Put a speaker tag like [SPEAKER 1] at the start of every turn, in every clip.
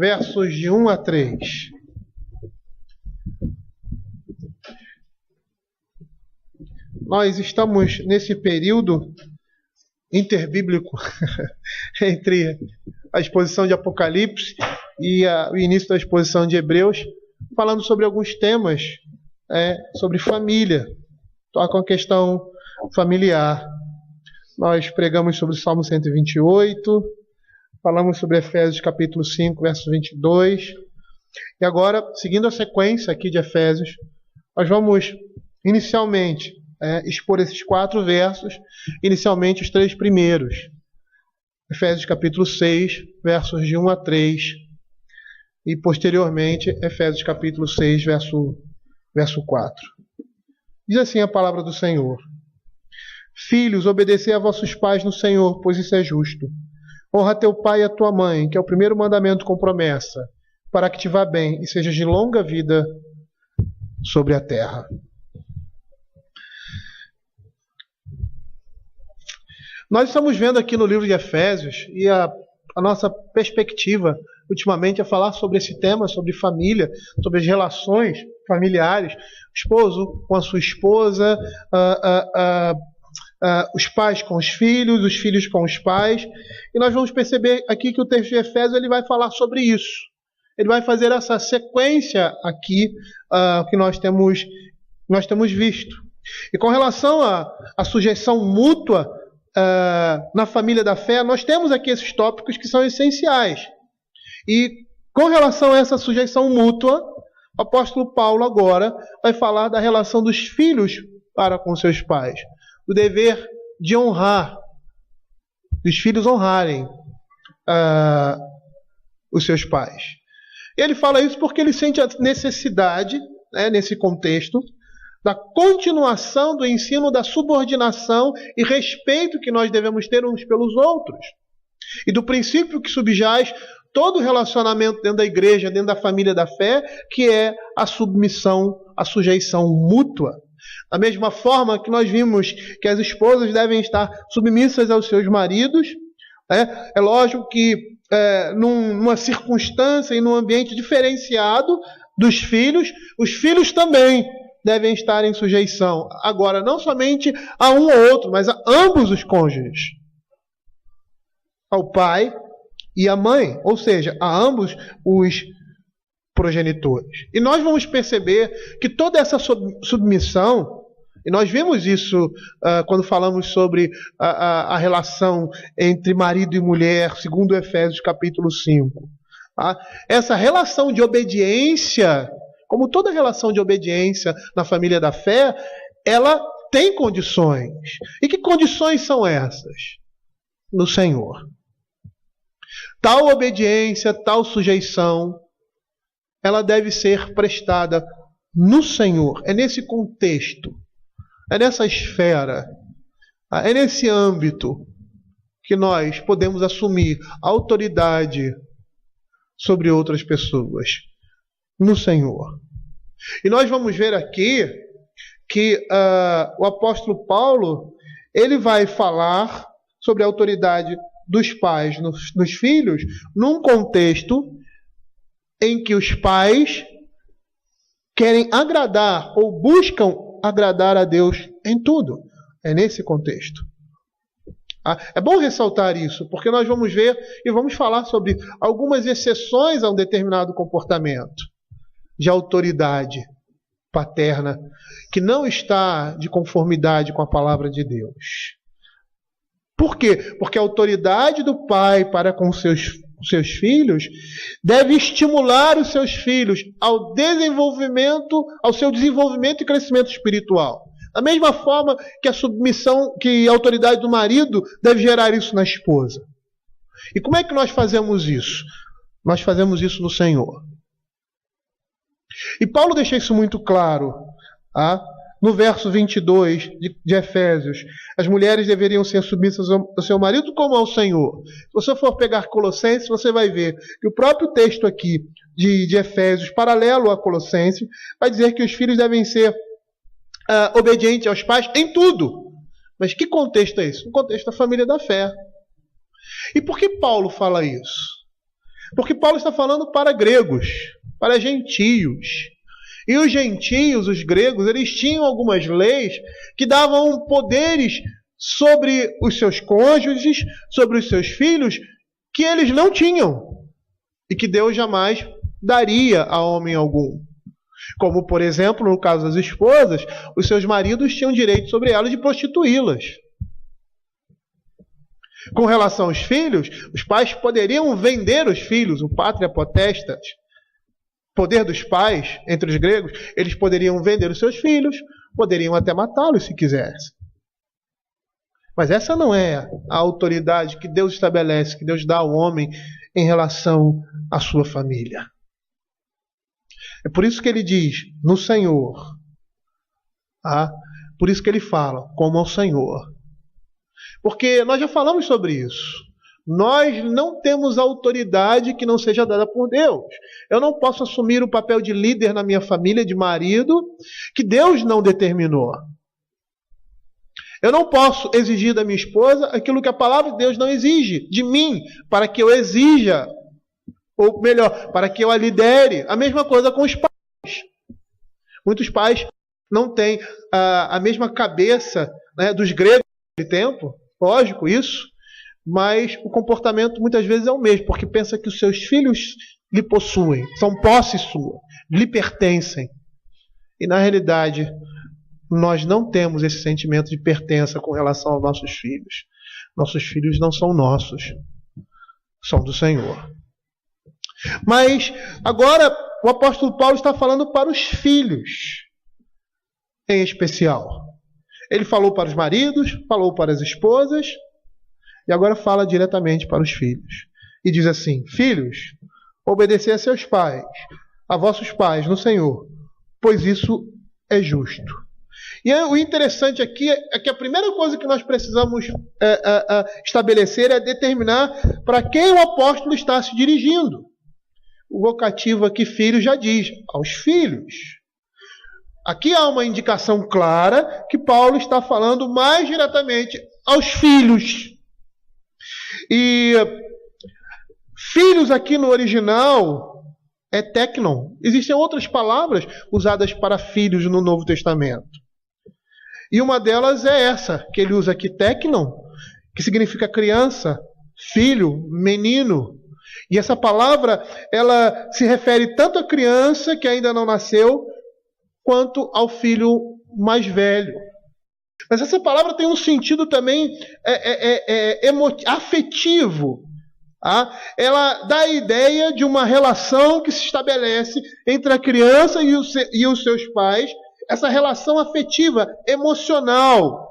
[SPEAKER 1] versos de 1 a 3. Nós estamos nesse período interbíblico entre a exposição de Apocalipse e o início da exposição de Hebreus, falando sobre alguns temas sobre família, toca a questão familiar. Nós pregamos sobre o Salmo 128, falamos sobre Efésios capítulo 5, verso 22, e agora, seguindo a sequência aqui de Efésios, nós vamos inicialmente expor esses 4 versos, inicialmente os 3 primeiros. Efésios capítulo 6, versos de 1 a 3, e posteriormente Efésios capítulo 6, verso 4. Diz assim a palavra do Senhor: Filhos, obedecei a vossos pais no Senhor, pois isso é justo. Honra teu pai e a tua mãe, que é o primeiro mandamento com promessa, para que te vá bem e sejas de longa vida sobre a terra. Nós estamos vendo aqui no livro de Efésios, e a nossa perspectiva ultimamente é falar sobre esse tema, sobre família, sobre as relações familiares, esposo com a sua esposa, os pais com os filhos com os pais. E nós vamos perceber aqui que o texto de Efésios ele vai falar sobre isso. Ele vai fazer essa sequência aqui que nós temos visto. E com relação à sujeição mútua na família da fé, nós temos aqui esses tópicos que são essenciais. E com relação a essa sujeição mútua, o apóstolo Paulo agora vai falar da relação dos filhos para com seus pais, do dever de honrar, dos filhos honrarem os seus pais. Ele fala isso porque ele sente a necessidade, nesse contexto, da continuação do ensino da subordinação e respeito que nós devemos ter uns pelos outros. E do princípio que subjaz todo relacionamento dentro da igreja, dentro da família da fé, que é a submissão, a sujeição mútua. Da mesma forma que nós vimos que as esposas devem estar submissas aos seus maridos, é lógico que numa circunstância e num ambiente diferenciado dos filhos, os filhos também devem estar em sujeição. Agora, não somente a um ou outro, mas a ambos os cônjuges. Ao pai e à mãe, ou seja, a ambos os progenitores. E nós vamos perceber que toda essa submissão, e nós vimos isso quando falamos sobre a relação entre marido e mulher, segundo Efésios capítulo 5. Essa relação de obediência, como toda relação de obediência na família da fé, ela tem condições. E que condições são essas? No Senhor. Tal obediência, tal sujeição, ela deve ser prestada no Senhor. É nesse contexto, é nessa esfera, é nesse âmbito que nós podemos assumir autoridade sobre outras pessoas. No Senhor. E nós vamos ver aqui que o apóstolo Paulo ele vai falar sobre a autoridade dos pais nos filhos num contexto em que os pais querem agradar ou buscam agradar a Deus em tudo. É nesse contexto. É bom ressaltar isso, porque nós vamos ver e vamos falar sobre algumas exceções a um determinado comportamento de autoridade paterna que não está de conformidade com a palavra de Deus. Por quê? Porque a autoridade do pai para com seus filhos deve estimular os seus filhos ao seu desenvolvimento e crescimento espiritual. Da mesma forma que a submissão, que a autoridade do marido deve gerar isso na esposa. E como é que nós fazemos isso? Nós fazemos isso no Senhor. E Paulo deixa isso muito claro. No verso 22 de Efésios, as mulheres deveriam ser submissas ao seu marido como ao Senhor. Se você for pegar Colossenses, você vai ver que o próprio texto aqui de Efésios, paralelo a Colossenses, vai dizer que os filhos devem ser obedientes aos pais em tudo. Mas que contexto é isso? O contexto da família da fé. E por que Paulo fala isso? Porque Paulo está falando para gregos, para gentios. E os gentios, os gregos, eles tinham algumas leis que davam poderes sobre os seus cônjuges, sobre os seus filhos, que eles não tinham. E que Deus jamais daria a homem algum. Como, por exemplo, no caso das esposas, os seus maridos tinham direito sobre elas de prostituí-las. Com relação aos filhos, os pais poderiam vender os filhos, o pátria potestas, poder dos pais entre os gregos, eles poderiam vender os seus filhos, poderiam até matá-los se quisessem. Mas essa não é a autoridade que Deus estabelece, que Deus dá ao homem em relação à sua família. É por isso que ele diz, no Senhor. Por isso que ele fala, como ao Senhor. Porque nós já falamos sobre isso. Nós não temos autoridade que não seja dada por Deus. Eu não posso assumir o papel de líder na minha família, de marido, que Deus não determinou. Eu não posso exigir da minha esposa aquilo que a palavra de Deus não exige de mim, para que eu exija, ou melhor, para que eu a lidere. A mesma coisa com os pais. Muitos pais não têm a mesma cabeça, né, dos gregos naquele tempo, lógico isso, mas o comportamento muitas vezes é o mesmo, porque pensa que os seus filhos lhe possuem, são posse sua, lhe pertencem. E na realidade, nós não temos esse sentimento de pertença com relação aos nossos filhos. Nossos filhos não são nossos, são do Senhor. Mas agora o apóstolo Paulo está falando para os filhos, em especial. Ele falou para os maridos, falou para as esposas, e agora fala diretamente para os filhos. E diz assim: filhos, obedecei a seus pais, a vossos pais no Senhor, pois isso é justo. E o interessante aqui é que a primeira coisa que nós precisamos estabelecer é determinar para quem o apóstolo está se dirigindo. O vocativo aqui, filho, já diz, aos filhos. Aqui há uma indicação clara que Paulo está falando mais diretamente aos filhos. E filhos aqui no original é teknon. Existem outras palavras usadas para filhos no Novo Testamento. E uma delas é essa, que ele usa aqui, teknon, que significa criança, filho, menino. E essa palavra, ela se refere tanto à criança que ainda não nasceu, quanto ao filho mais velho. Mas essa palavra tem um sentido também afetivo. Ela dá a ideia de uma relação que se estabelece entre a criança e os seus pais, essa relação afetiva, emocional.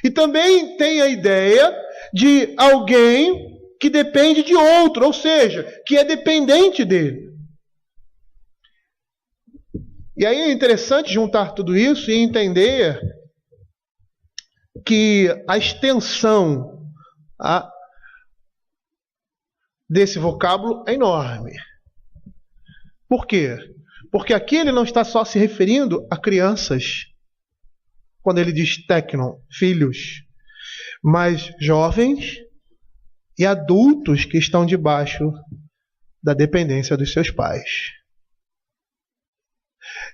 [SPEAKER 1] E também tem a ideia de alguém que depende de outro, ou seja, que é dependente dele. E aí é interessante juntar tudo isso e entender que a extensão desse vocábulo é enorme. Por quê? Porque aqui ele não está só se referindo a crianças, quando ele diz teknon, filhos, mas jovens e adultos que estão debaixo da dependência dos seus pais.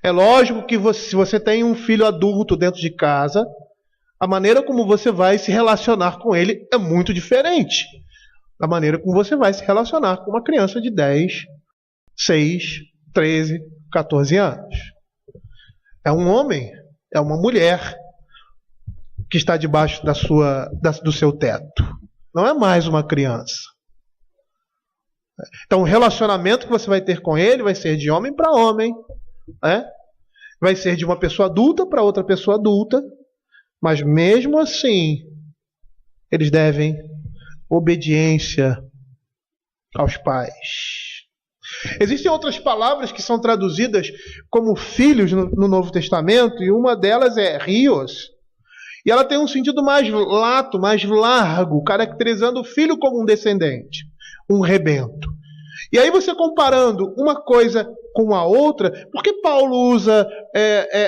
[SPEAKER 1] É lógico que se você tem um filho adulto dentro de casa, a maneira como você vai se relacionar com ele é muito diferente da maneira como você vai se relacionar com uma criança de 10, 6, 13, 14 anos. É um homem, é uma mulher que está debaixo do seu teto. Não é mais uma criança. Então o relacionamento que você vai ter com ele vai ser de homem para homem. Vai ser de uma pessoa adulta para outra pessoa adulta, mas mesmo assim eles devem obediência aos pais. Existem outras palavras que são traduzidas como filhos no Novo Testamento, e uma delas é rios, e ela tem um sentido mais lato, mais largo, caracterizando o filho como um descendente, um rebento. E aí você comparando uma coisa com a outra, por que Paulo usa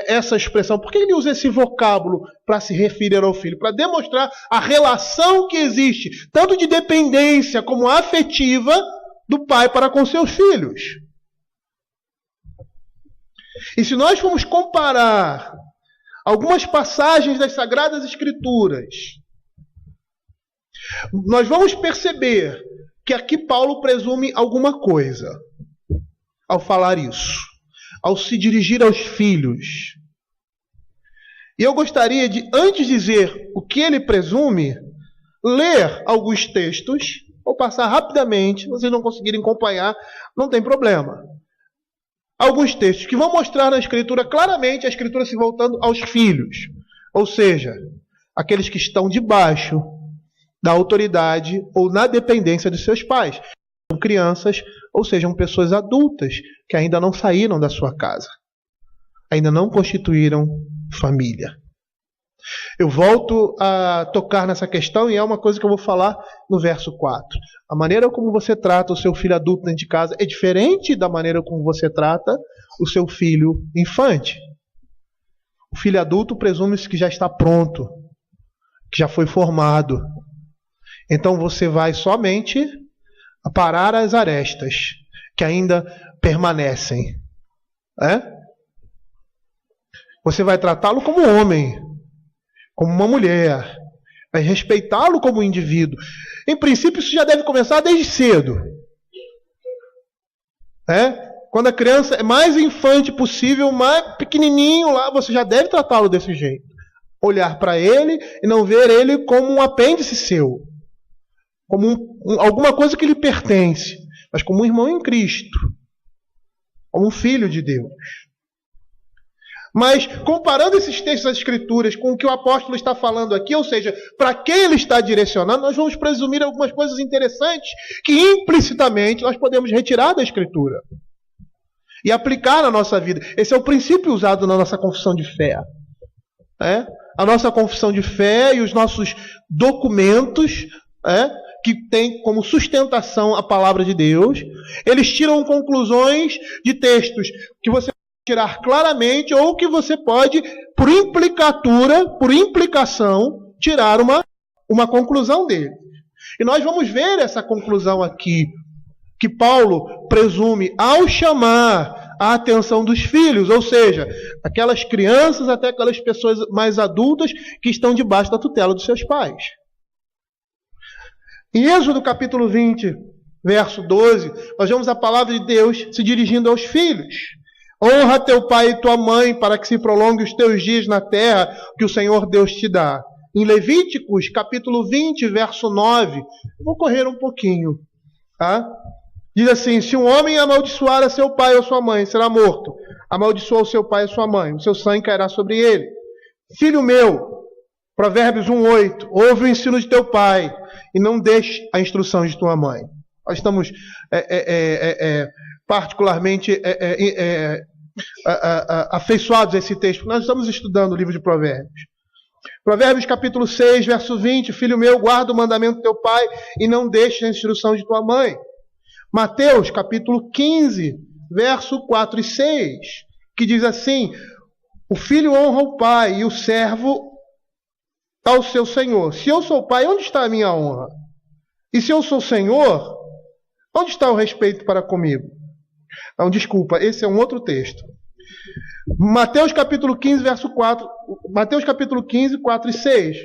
[SPEAKER 1] essa expressão? Por que ele usa esse vocábulo para se referir ao filho? Para demonstrar a relação que existe, tanto de dependência como afetiva, do pai para com seus filhos. E se nós formos comparar algumas passagens das Sagradas Escrituras, nós vamos perceber que aqui Paulo presume alguma coisa ao falar isso, ao se dirigir aos filhos. E eu gostaria de, antes de dizer o que ele presume, ler alguns textos, ou passar rapidamente, se vocês não conseguirem acompanhar, não tem problema. Alguns textos que vão mostrar na Escritura claramente a Escritura se voltando aos filhos, ou seja, aqueles que estão debaixo da autoridade ou na dependência de seus pais. Sejam crianças ou sejam pessoas adultas que ainda não saíram da sua casa, ainda não constituíram família. Eu volto a tocar nessa questão e é uma coisa que eu vou falar no verso 4. A maneira como você trata o seu filho adulto dentro de casa é diferente da maneira como você trata o seu filho infante. O filho adulto presume-se que já está pronto, que já foi formado. Então você vai somente aparar as arestas que ainda permanecem. Você vai tratá-lo como homem, como uma mulher, vai respeitá-lo como indivíduo. Em princípio, isso já deve começar desde cedo. Quando a criança é mais infante possível, mais pequenininho lá, você já deve tratá-lo desse jeito. Olhar para ele e não ver ele como um apêndice seu, como alguma coisa que lhe pertence, mas como um irmão em Cristo, como um filho de Deus. Mas, comparando esses textos das Escrituras com o que o apóstolo está falando aqui, ou seja, para quem ele está direcionando, nós vamos presumir algumas coisas interessantes que implicitamente nós podemos retirar da Escritura e aplicar na nossa vida. Esse é o princípio usado na nossa confissão de fé. A nossa confissão de fé e os nossos documentos, que tem como sustentação a palavra de Deus, eles tiram conclusões de textos que você tirar claramente, ou que você pode, por implicação, tirar uma conclusão dele. E nós vamos ver essa conclusão aqui, que Paulo presume ao chamar a atenção dos filhos, ou seja, aquelas crianças até aquelas pessoas mais adultas que estão debaixo da tutela dos seus pais. Em Êxodo capítulo 20, verso 12, nós vemos a palavra de Deus se dirigindo aos filhos. Honra teu pai e tua mãe, para que se prolongue os teus dias na terra que o Senhor Deus te dá. Em Levíticos, capítulo 20, verso 9, vou correr um pouquinho. Diz assim: se um homem amaldiçoar a seu pai ou sua mãe, será morto. Amaldiçoa o seu pai ou sua mãe, o seu sangue cairá sobre ele. Filho meu, Provérbios 1:8, ouve o ensino de teu pai e não deixe a instrução de tua mãe. Nós estamos particularmente afeiçoados a esse texto. Nós estamos estudando o livro de Provérbios. Provérbios capítulo 6, verso 20. Filho meu, guarda o mandamento do teu pai e não deixe a instrução de tua mãe. Mateus capítulo 15, verso 4 e 6, que diz assim: o filho honra o pai e o servo ao seu senhor. Se eu sou pai, onde está a minha honra? E se eu sou senhor, onde está o respeito para comigo? Não, desculpa, esse é um outro texto. Mateus capítulo 15, verso 4. Mateus capítulo 15, 4 e 6.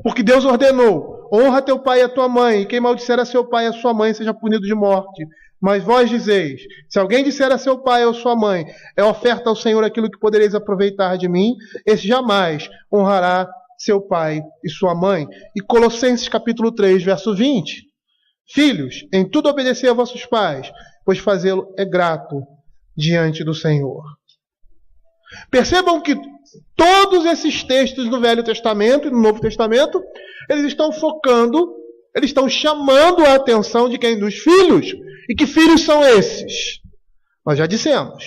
[SPEAKER 1] Porque Deus ordenou: honra teu pai e a tua mãe, e quem maldisser a seu pai e a sua mãe seja punido de morte. Mas vós dizeis: se alguém disser a seu pai ou sua mãe, é oferta ao Senhor aquilo que podereis aproveitar de mim, esse jamais honrará seu pai e sua mãe. E Colossenses capítulo 3, verso 20. Filhos, em tudo obedecei a vossos pais, pois fazê-lo é grato diante do Senhor. Percebam que todos esses textos do Velho Testamento e do Novo Testamento, eles estão focando, eles estão chamando a atenção de quem? Dos filhos. E que filhos são esses? Nós já dissemos.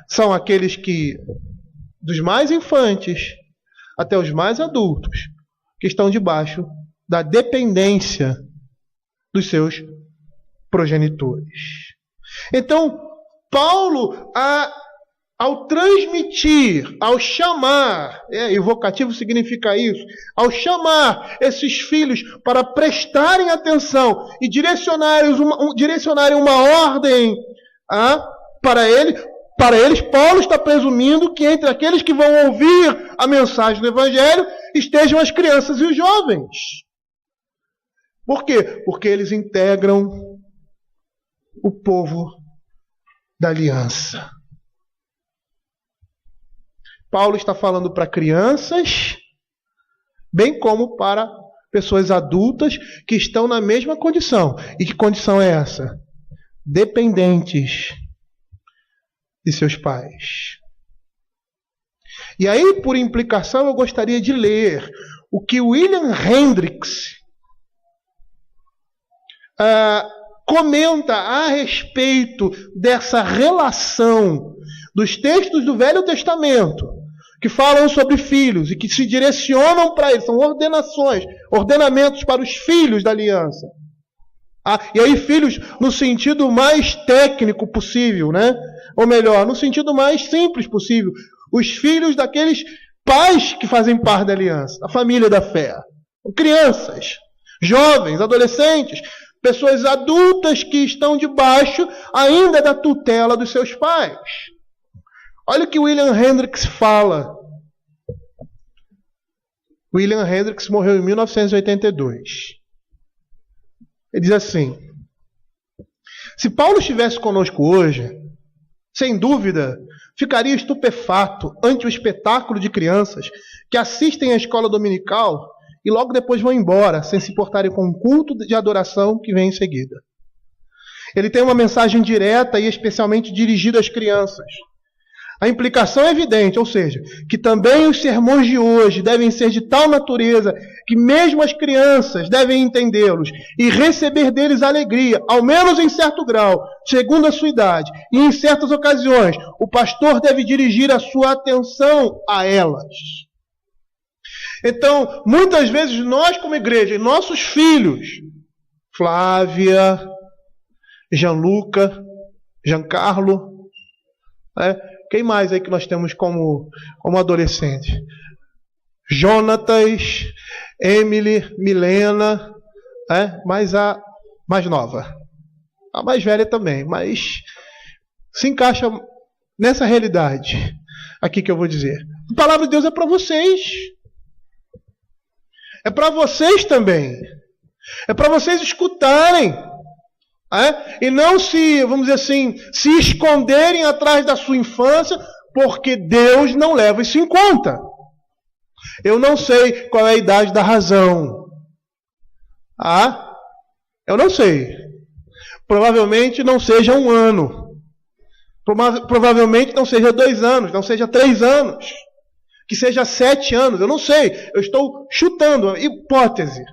[SPEAKER 1] São aqueles que, dos mais infantes até os mais adultos, que estão debaixo da dependência dos seus progenitores. Então, Paulo, ao transmitir, ao chamar, e o vocativo significa isso, ao chamar esses filhos para prestarem atenção e direcionarem uma ordem para eles, Paulo está presumindo que entre aqueles que vão ouvir a mensagem do Evangelho estejam as crianças e os jovens. Por quê? Porque eles integram o povo da aliança. Paulo está falando para crianças, bem como para pessoas adultas que estão na mesma condição. E que condição é essa? Dependentes de seus pais. E aí, por implicação, eu gostaria de ler o que William Hendricks comenta a respeito dessa relação dos textos do Velho Testamento, que falam sobre filhos e que se direcionam para eles, são ordenamentos para os filhos da aliança. E aí filhos no sentido mais técnico possível, né? Ou melhor, no sentido mais simples possível. Os filhos daqueles pais que fazem parte da aliança, da família da fé. Crianças, jovens, adolescentes, pessoas adultas que estão debaixo ainda da tutela dos seus pais. Olha o que William Hendricks fala. William Hendricks morreu em 1982. Ele diz assim: se Paulo estivesse conosco hoje, sem dúvida, ficaria estupefato ante o espetáculo de crianças que assistem à escola dominical e logo depois vão embora, sem se importarem com o culto de adoração que vem em seguida. Ele tem uma mensagem direta e especialmente dirigida às crianças. A implicação é evidente, ou seja, que também os sermões de hoje devem ser de tal natureza que mesmo as crianças devem entendê-los e receber deles alegria, ao menos em certo grau, segundo a sua idade. E em certas ocasiões, o pastor deve dirigir a sua atenção a elas. Então, muitas vezes nós como igreja, nossos filhos, Flávia, Gianluca, Giancarlo, quem mais aí que nós temos como adolescente? Jonatas, Emily, Milena, mais a mais nova. A mais velha também, mas se encaixa nessa realidade aqui que eu vou dizer. A palavra de Deus é para vocês. É para vocês também. É para vocês escutarem. E não se, vamos dizer assim, se esconderem atrás da sua infância, porque Deus não leva isso em conta. Eu não sei qual é a idade da razão. Eu não sei. Provavelmente não seja 1 ano. Provavelmente não seja 2 anos, não seja 3 anos. Que seja 7 anos, eu não sei. Eu estou chutando, hipótese.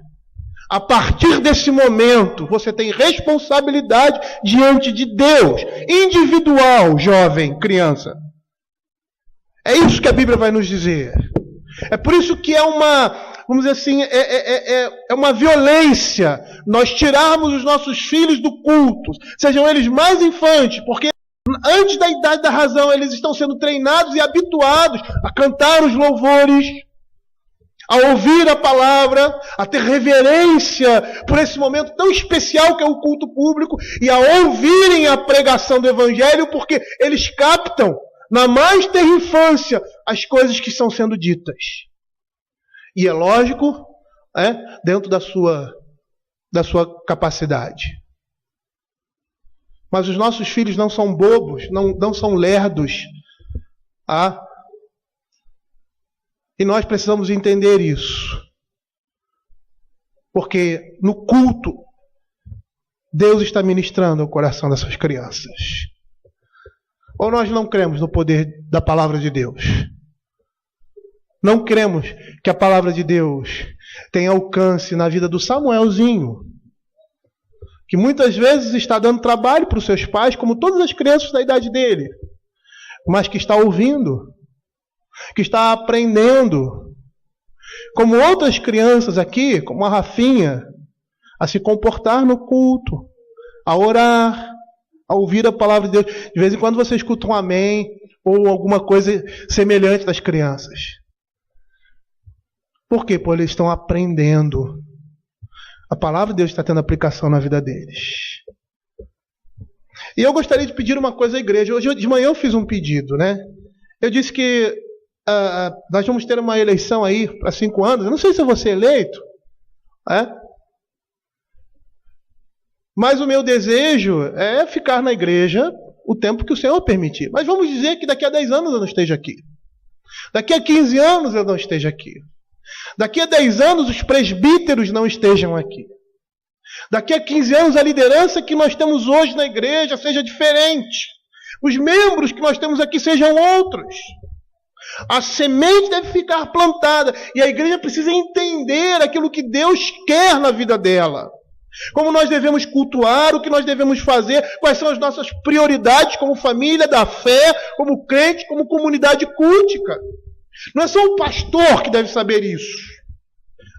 [SPEAKER 1] A partir desse momento, você tem responsabilidade diante de Deus. Individual, jovem, criança. É isso que a Bíblia vai nos dizer. É por isso que é uma, vamos dizer assim, é uma violência nós tirarmos os nossos filhos do culto, sejam eles mais infantes, porque antes da idade da razão eles estão sendo treinados e habituados a cantar os louvores, a ouvir a palavra, a ter reverência por esse momento tão especial que é o culto público e a ouvirem a pregação do Evangelho, porque eles captam na mais tenra infância as coisas que estão sendo ditas. E é lógico, dentro da sua capacidade. Mas os nossos filhos não são bobos, não são lerdos. E nós precisamos entender isso. Porque no culto, Deus está ministrando o coração dessas crianças. Ou nós não cremos no poder da palavra de Deus? Não cremos que a palavra de Deus tem alcance na vida do Samuelzinho, que muitas vezes está dando trabalho para os seus pais, como todas as crianças da idade dele, mas que está ouvindo, que está aprendendo, como outras crianças aqui, como a Rafinha, a se comportar no culto, a orar, a ouvir a palavra de Deus. De vez em quando você escuta um amém, ou alguma coisa semelhante das crianças. Por quê? Porque eles estão aprendendo. A palavra de Deus está tendo aplicação na vida deles. E eu gostaria de pedir uma coisa à igreja. Hoje de manhã eu fiz um pedido, né? Eu disse que nós vamos ter uma eleição aí para 5 anos. Eu não sei se eu vou ser eleito. Mas o meu desejo é ficar na igreja o tempo que o Senhor permitir. Mas vamos dizer que daqui a 10 anos eu não esteja aqui. Daqui a 15 anos eu não esteja aqui. Daqui a 10 anos os presbíteros não estejam aqui. Daqui a 15 anos a liderança que nós temos hoje na igreja seja diferente. Os membros que nós temos aqui sejam outros. A semente deve ficar plantada. E a igreja precisa entender aquilo que Deus quer na vida dela. Como nós devemos cultuar, o que nós devemos fazer, quais são as nossas prioridades como família da fé, como crente, como comunidade cultica. Não é só o pastor que deve saber isso.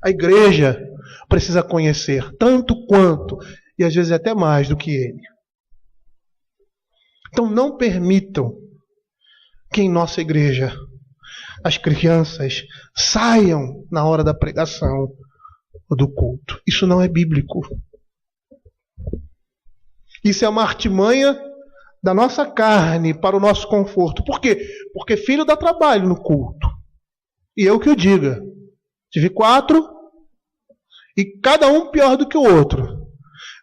[SPEAKER 1] A igreja precisa conhecer tanto quanto, e às vezes até mais do que ele. Então não permitam que em nossa igreja as crianças saiam na hora da pregação ou do culto. Isso não é bíblico. Isso é uma artimanha da nossa carne para o nosso conforto. Por quê? Porque filho dá trabalho no culto. E eu que o diga. Tive 4 e cada um pior do que o outro.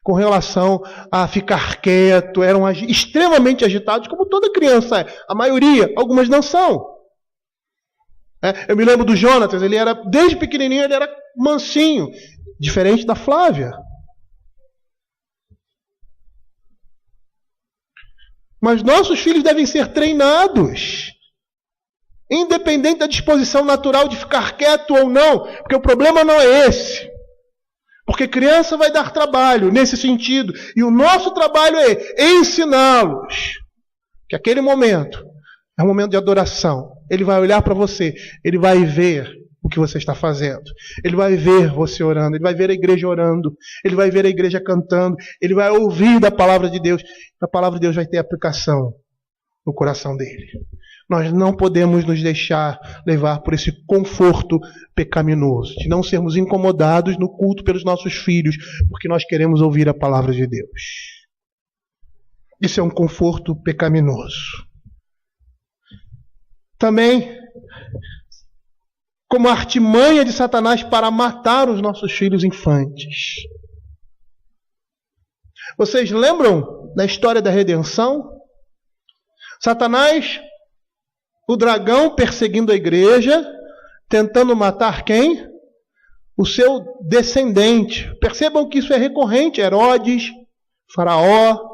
[SPEAKER 1] Com relação a ficar quieto, eram extremamente agitados, como toda criança é. A maioria, algumas não são. Eu me lembro do Jonatas, ele era, desde pequenininho, ele era mansinho, diferente da Flávia. Mas nossos filhos devem ser treinados, independente da disposição natural de ficar quieto ou não, porque o problema não é esse. Porque criança vai dar trabalho nesse sentido, e o nosso trabalho é ensiná-los que aquele momento é um momento de adoração. Ele vai olhar para você, ele vai ver o que você está fazendo, ele vai ver você orando, ele vai ver a igreja orando, ele vai ver a igreja cantando, ele vai ouvir da palavra de Deus, a palavra de Deus vai ter aplicação no coração dele. Nós não podemos nos deixar levar por esse conforto pecaminoso, de não sermos incomodados no culto pelos nossos filhos, porque nós queremos ouvir a palavra de Deus. Isso é um conforto pecaminoso. Também, como artimanha de Satanás para matar os nossos filhos infantes. Vocês lembram da história da redenção? Satanás, o dragão perseguindo a igreja, tentando matar quem? O seu descendente. Percebam que isso é recorrente. Herodes, Faraó.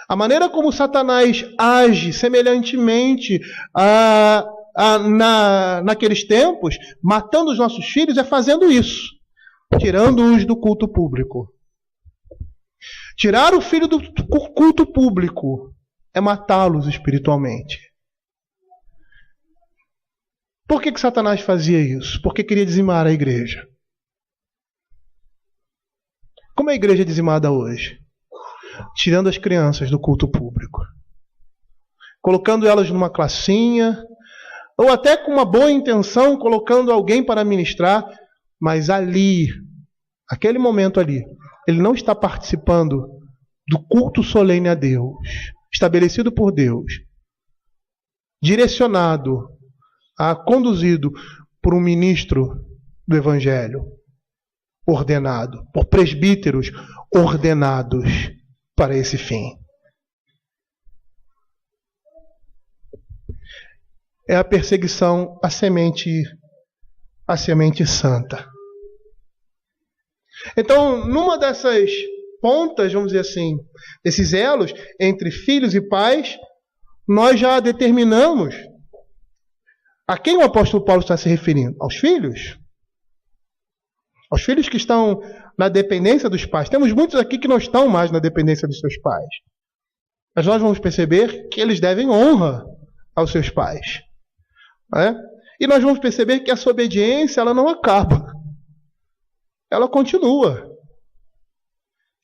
[SPEAKER 1] A maneira como Satanás age semelhantemente naqueles tempos, matando os nossos filhos, é fazendo isso, tirando-os do culto público. Tirar o filho do culto público é matá-los espiritualmente. Por que Satanás fazia isso? Porque queria dizimar a igreja. Como é a igreja dizimada hoje? Tirando as crianças do culto público, colocando elas numa classinha, ou até com uma boa intenção, colocando alguém para ministrar, mas ali, aquele momento ali, ele não está participando do culto solene a Deus, estabelecido por Deus, direcionado, conduzido por um ministro do Evangelho, ordenado, por presbíteros ordenados para esse fim. É a perseguição à semente santa. Então, numa dessas pontas, vamos dizer assim, desses elos entre filhos e pais, nós já determinamos a quem o apóstolo Paulo está se referindo? Aos filhos? Aos filhos que estão na dependência dos pais. Temos muitos aqui que não estão mais na dependência dos seus pais. Mas nós vamos perceber que eles devem honra aos seus pais. E nós vamos perceber que essa obediência ela não acaba. Ela continua.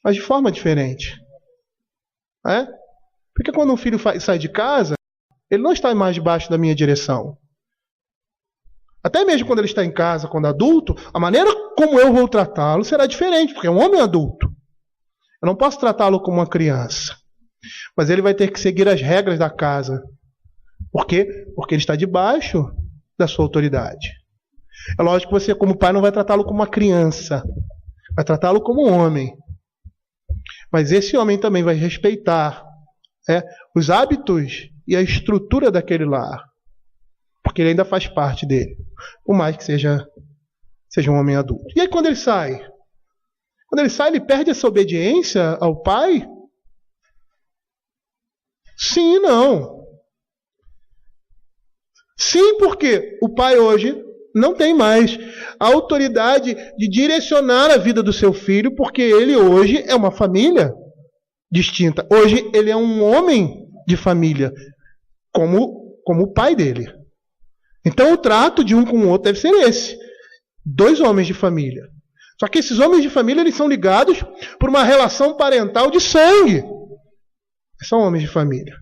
[SPEAKER 1] Mas de forma diferente. Porque quando um filho sai de casa, Ele não está mais debaixo da minha direção. Até mesmo quando ele está em casa, quando adulto, a maneira como eu vou tratá-lo será diferente, porque é um homem adulto. Eu não posso tratá-lo como uma criança. Mas ele vai ter que seguir as regras da casa. Por quê? Porque ele está debaixo da sua autoridade. É lógico que você, como pai, não vai tratá-lo como uma criança. Vai tratá-lo como um homem. Mas esse homem também vai respeitar os hábitos e a estrutura daquele lar. Porque ele ainda faz parte dele. Por mais que seja um homem adulto. E aí quando ele sai? Quando ele sai, ele perde essa obediência ao pai? Sim e não. Sim, porque o pai hoje não tem mais a autoridade de direcionar a vida do seu filho, porque ele hoje é uma família distinta. Hoje ele é um homem de família, como o pai dele. Então o trato de um com o outro deve ser esse. 2 homens de família. Só que esses homens de família, eles são ligados por uma relação parental de sangue. São homens de família.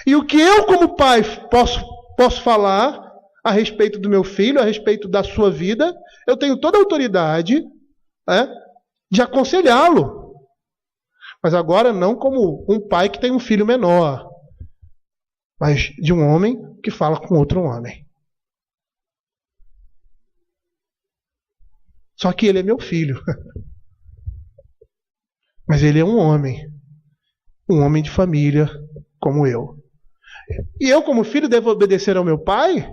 [SPEAKER 1] E o que eu, como pai, posso falar a respeito do meu filho, a respeito da sua vida, eu tenho toda a autoridade de aconselhá-lo. Mas agora não como um pai que tem um filho menor, mas de um homem que fala com outro homem. Só que ele é meu filho. Mas ele é um homem de família como eu. E eu, como filho, devo obedecer ao meu pai?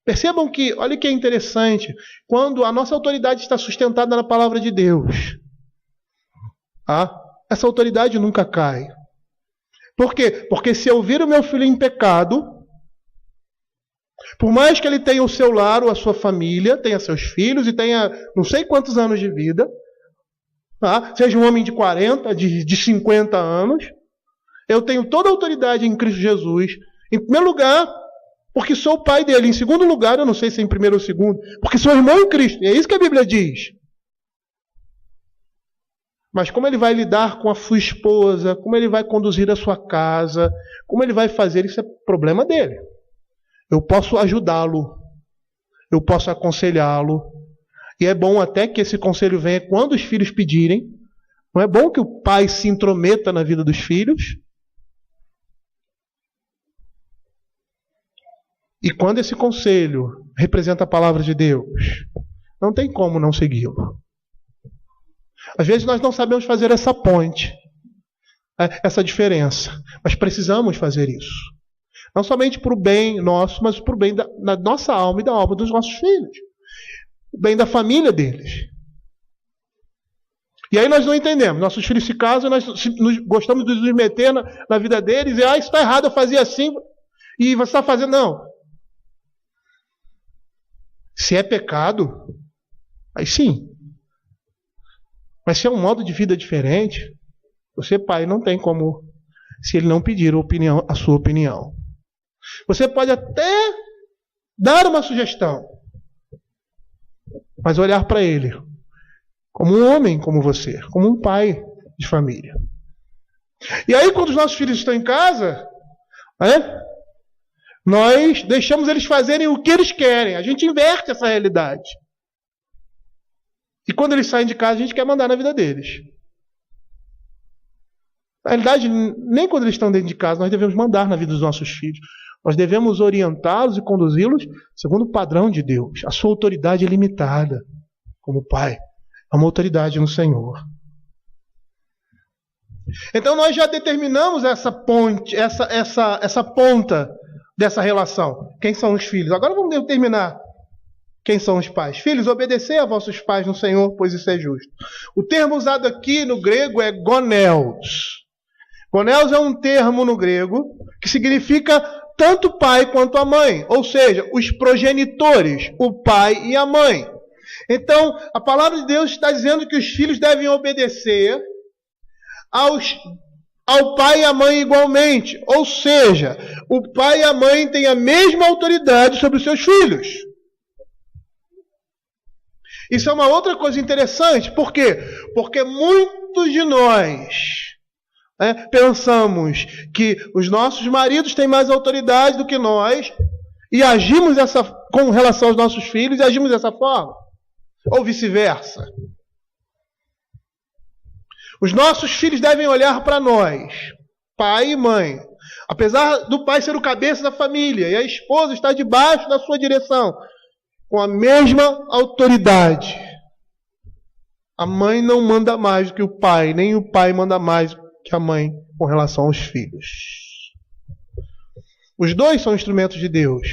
[SPEAKER 1] Percebam que, olha que é interessante, quando a nossa autoridade está sustentada na palavra de Deus, essa autoridade nunca cai. Por quê? Porque se eu vir o meu filho em pecado, por mais que ele tenha o seu lar ou a sua família, tenha seus filhos e tenha não sei quantos anos de vida, seja um homem de 40, de 50 anos, eu tenho toda a autoridade em Cristo Jesus. Em primeiro lugar, porque sou o pai dele. Em segundo lugar, eu não sei se é em primeiro ou segundo, porque sou irmão em Cristo. E é isso que a Bíblia diz. Mas como ele vai lidar com a sua esposa, como ele vai conduzir a sua casa, como ele vai fazer, isso é problema dele. Eu posso ajudá-lo, eu posso aconselhá-lo. E é bom até que esse conselho venha quando os filhos pedirem. Não é bom que o pai se intrometa na vida dos filhos? E quando esse conselho representa a palavra de Deus, não tem como não segui-lo. Às vezes nós não sabemos fazer essa ponte, essa diferença, mas precisamos fazer isso. Não somente para o bem nosso, mas para o bem da nossa alma e da alma dos nossos filhos. O bem da família deles. E aí nós não entendemos. Nossos filhos se casam, nós gostamos de nos meter na vida deles, e isso está errado, eu fazia assim, e você está fazendo. Não. Se é pecado, aí sim. Mas se é um modo de vida diferente, você, pai, não tem como, se ele não pedir a sua opinião. Você pode até dar uma sugestão, mas olhar para ele como um homem como você, como um pai de família. E aí, quando os nossos filhos estão em casa, nós deixamos eles fazerem o que eles querem. A gente inverte essa realidade. E quando eles saem de casa, a gente quer mandar na vida deles. Na realidade, nem quando eles estão dentro de casa, nós devemos mandar na vida dos nossos filhos. Nós devemos orientá-los e conduzi-los segundo o padrão de Deus. A sua autoridade é limitada, como pai. É uma autoridade no Senhor. Então nós já determinamos essa ponte, essa ponta dessa relação. Quem são os filhos? Agora vamos determinar quem são os pais. Filhos, obedecei a vossos pais no Senhor, pois isso é justo. O termo usado aqui no grego é goneos. Goneos é um termo no grego que significa tanto o pai quanto a mãe. Ou seja, os progenitores, o pai e a mãe. Então, a palavra de Deus está dizendo que os filhos devem obedecer ao pai e à mãe igualmente. Ou seja, o pai e a mãe têm a mesma autoridade sobre os seus filhos. Isso é uma outra coisa interessante. Por quê? Porque muitos de nós pensamos que os nossos maridos têm mais autoridade do que nós e agimos com relação aos nossos filhos e agimos dessa forma. Ou vice-versa. Os nossos filhos devem olhar para nós, pai e mãe. Apesar do pai ser o cabeça da família e a esposa estar debaixo da sua direção, com a mesma autoridade. A mãe não manda mais do que o pai, nem o pai manda mais do que a mãe com relação aos filhos. Os dois são instrumentos de Deus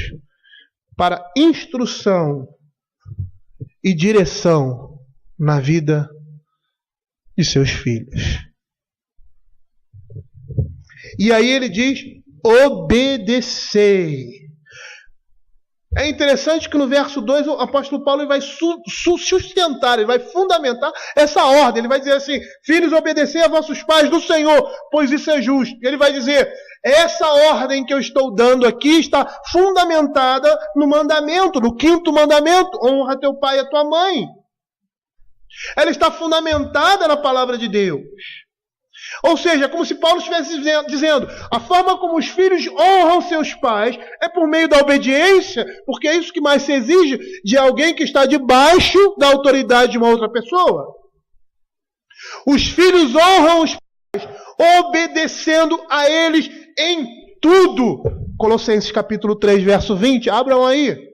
[SPEAKER 1] para instrução e direção na vida de seus filhos. E aí ele diz: obedecei. É interessante que no verso 2 o apóstolo Paulo vai sustentar, ele vai fundamentar essa ordem. Ele vai dizer assim: filhos, obedecei a vossos pais do Senhor, pois isso é justo. Ele vai dizer: essa ordem que eu estou dando aqui está fundamentada no mandamento, no 5º mandamento: honra teu pai e a tua mãe. Ela está fundamentada na palavra de Deus. Ou seja, é como se Paulo estivesse dizendo: a forma como os filhos honram seus pais é por meio da obediência, porque é isso que mais se exige de alguém que está debaixo da autoridade de uma outra pessoa. Os filhos honram os pais, obedecendo a eles em tudo. Colossenses capítulo 3, verso 20, abram aí.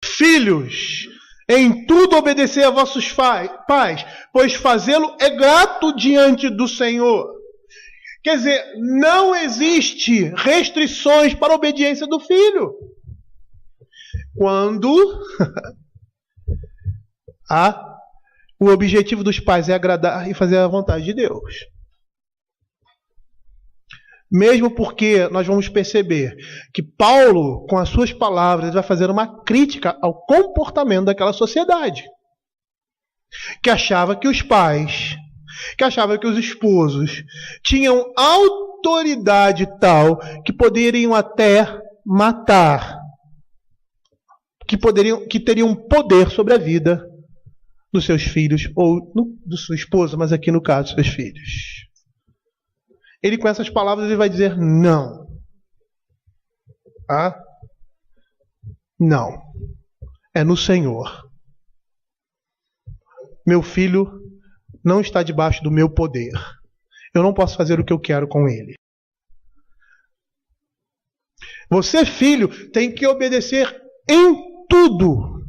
[SPEAKER 1] Filhos, em tudo obedecer a vossos pais, pois fazê-lo é grato diante do Senhor. Quer dizer, não existe restrições para a obediência do filho. Quando o objetivo dos pais é agradar e fazer a vontade de Deus. Mesmo porque nós vamos perceber que Paulo, com as suas palavras, vai fazer uma crítica ao comportamento daquela sociedade. Que achava que os pais, que achava que os esposos tinham autoridade tal que poderiam até matar. Que teriam poder sobre a vida dos seus filhos, ou do seu esposo, mas aqui no caso, dos seus filhos. Ele, com essas palavras, ele vai dizer não. Não. É no Senhor. Meu filho não está debaixo do meu poder. Eu não posso fazer o que eu quero com ele. Você, filho, tem que obedecer em tudo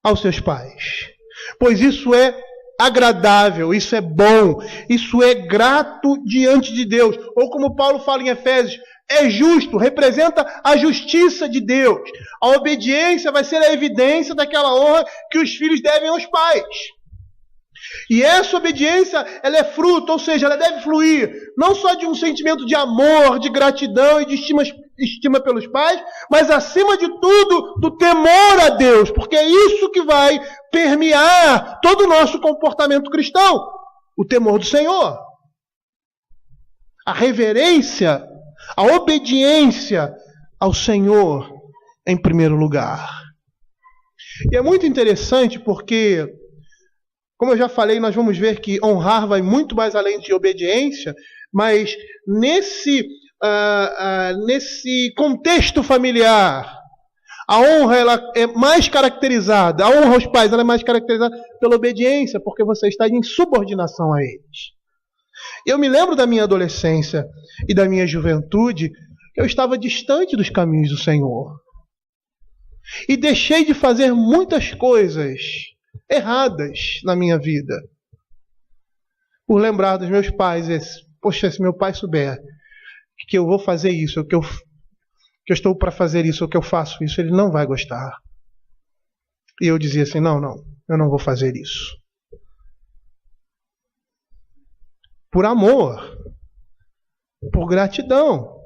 [SPEAKER 1] aos seus pais. Pois isso é agradável, isso é bom, isso é grato diante de Deus. Ou como Paulo fala em Efésios, é justo, representa a justiça de Deus. A obediência vai ser a evidência daquela honra que os filhos devem aos pais. E essa obediência, ela é fruto, ou seja, ela deve fluir não só de um sentimento de amor, de gratidão e de estima pelos pais, mas acima de tudo, do temor a Deus, porque é isso que vai permear todo o nosso comportamento cristão, o temor do Senhor. A reverência, a obediência ao Senhor em primeiro lugar. E é muito interessante porque, como eu já falei, nós vamos ver que honrar vai muito mais além de obediência, mas nesse contexto familiar, a honra ela é mais caracterizada, a honra aos pais ela é mais caracterizada pela obediência, porque você está em subordinação a eles. Eu me lembro da minha adolescência e da minha juventude, eu estava distante dos caminhos do Senhor. E deixei de fazer muitas coisas erradas na minha vida. Por lembrar dos meus pais, poxa, se meu pai souber que eu vou fazer isso, que eu estou para fazer isso, ou que eu faço isso, ele não vai gostar. E eu dizia assim, não, eu não vou fazer isso. Por amor, por gratidão.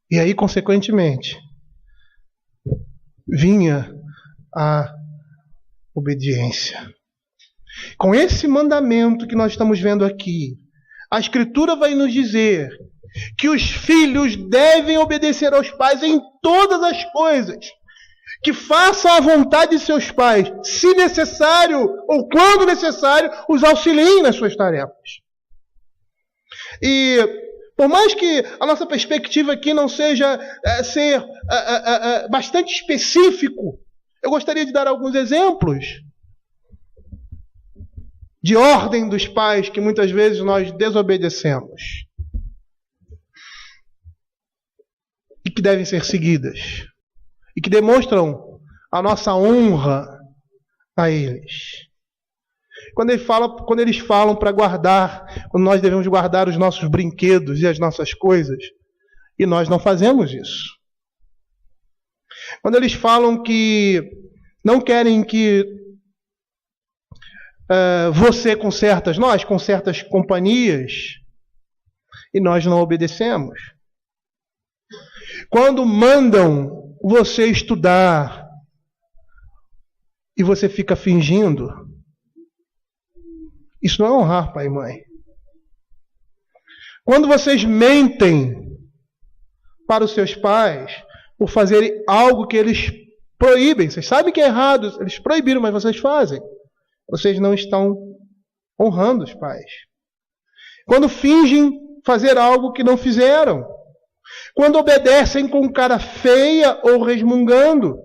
[SPEAKER 1] E aí, consequentemente, vinha a obediência. Com esse mandamento que nós estamos vendo aqui, a Escritura vai nos dizer que os filhos devem obedecer aos pais em todas as coisas, que façam a vontade de seus pais, se necessário ou quando necessário, os auxiliem nas suas tarefas. E por mais que a nossa perspectiva aqui não seja ser bastante específico, eu gostaria de dar alguns exemplos de ordem dos pais que muitas vezes nós desobedecemos e que devem ser seguidas e que demonstram a nossa honra a eles. Quando eles falam para guardar, quando nós devemos guardar os nossos brinquedos e as nossas coisas, e nós não fazemos isso. Quando eles falam que não querem que você nós com certas companhias, e nós não obedecemos. Quando mandam você estudar e você fica fingindo, isso não é honrar pai e mãe. Quando vocês mentem para os seus pais por fazerem algo que eles proíbem, vocês sabem que é errado, eles proibiram, mas vocês fazem. Vocês não estão honrando os pais. Quando fingem fazer algo que não fizeram. Quando obedecem com cara feia ou resmungando.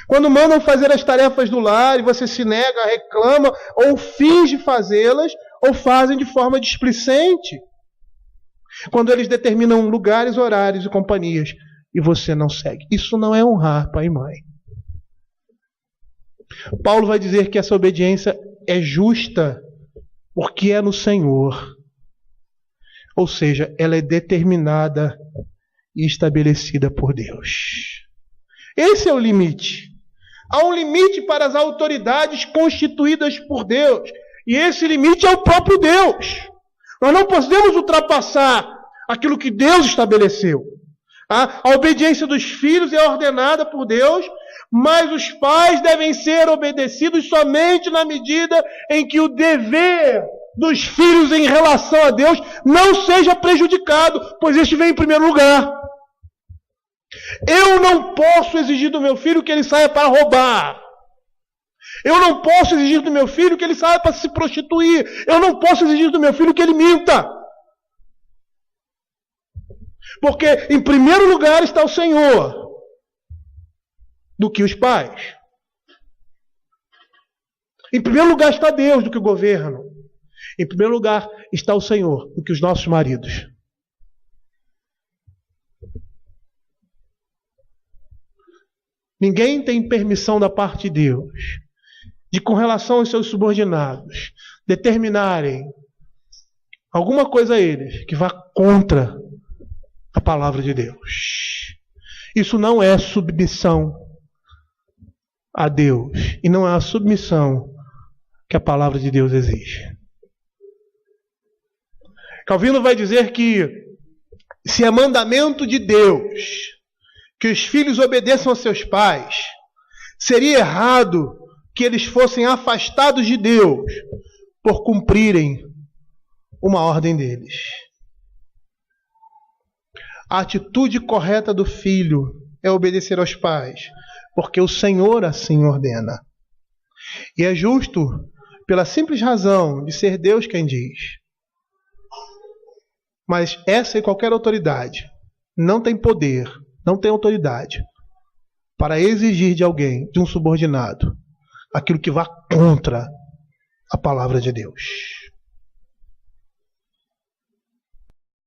[SPEAKER 1] Quando mandam fazer as tarefas do lar e você se nega, reclama ou finge fazê-las ou fazem de forma displicente. Quando eles determinam lugares, horários e companhias e você não segue. Isso não é honrar pai e mãe. Paulo vai dizer que essa obediência é justa porque é no Senhor. Ou seja, ela é determinada e estabelecida por Deus. Esse é o limite. Há um limite para as autoridades constituídas por Deus. E esse limite é o próprio Deus. Nós não podemos ultrapassar aquilo que Deus estabeleceu. A obediência dos filhos é ordenada por Deus, mas os pais devem ser obedecidos somente na medida em que o dever dos filhos em relação a Deus não seja prejudicado, pois este vem em primeiro lugar. Eu não posso exigir do meu filho que ele saia para roubar. Eu não posso exigir do meu filho que ele saia para se prostituir. Eu não posso exigir do meu filho que ele minta. Porque em primeiro lugar está o Senhor do que os pais. Em primeiro lugar está Deus do que o governo. Em primeiro lugar está o Senhor do que os nossos maridos. Ninguém tem permissão da parte de Deus de, com relação aos seus subordinados, determinarem alguma coisa a eles que vá contra a palavra de Deus. Isso não é submissão a Deus e não é a submissão que a palavra de Deus exige. Calvino vai dizer que se é mandamento de Deus que os filhos obedeçam aos seus pais, seria errado que eles fossem afastados de Deus por cumprirem uma ordem deles. A atitude correta do filho é obedecer aos pais, porque o Senhor assim ordena. E é justo pela simples razão de ser Deus quem diz. Mas essa e qualquer autoridade não tem poder, não tem autoridade para exigir de alguém, de um subordinado, aquilo que vá contra a palavra de Deus.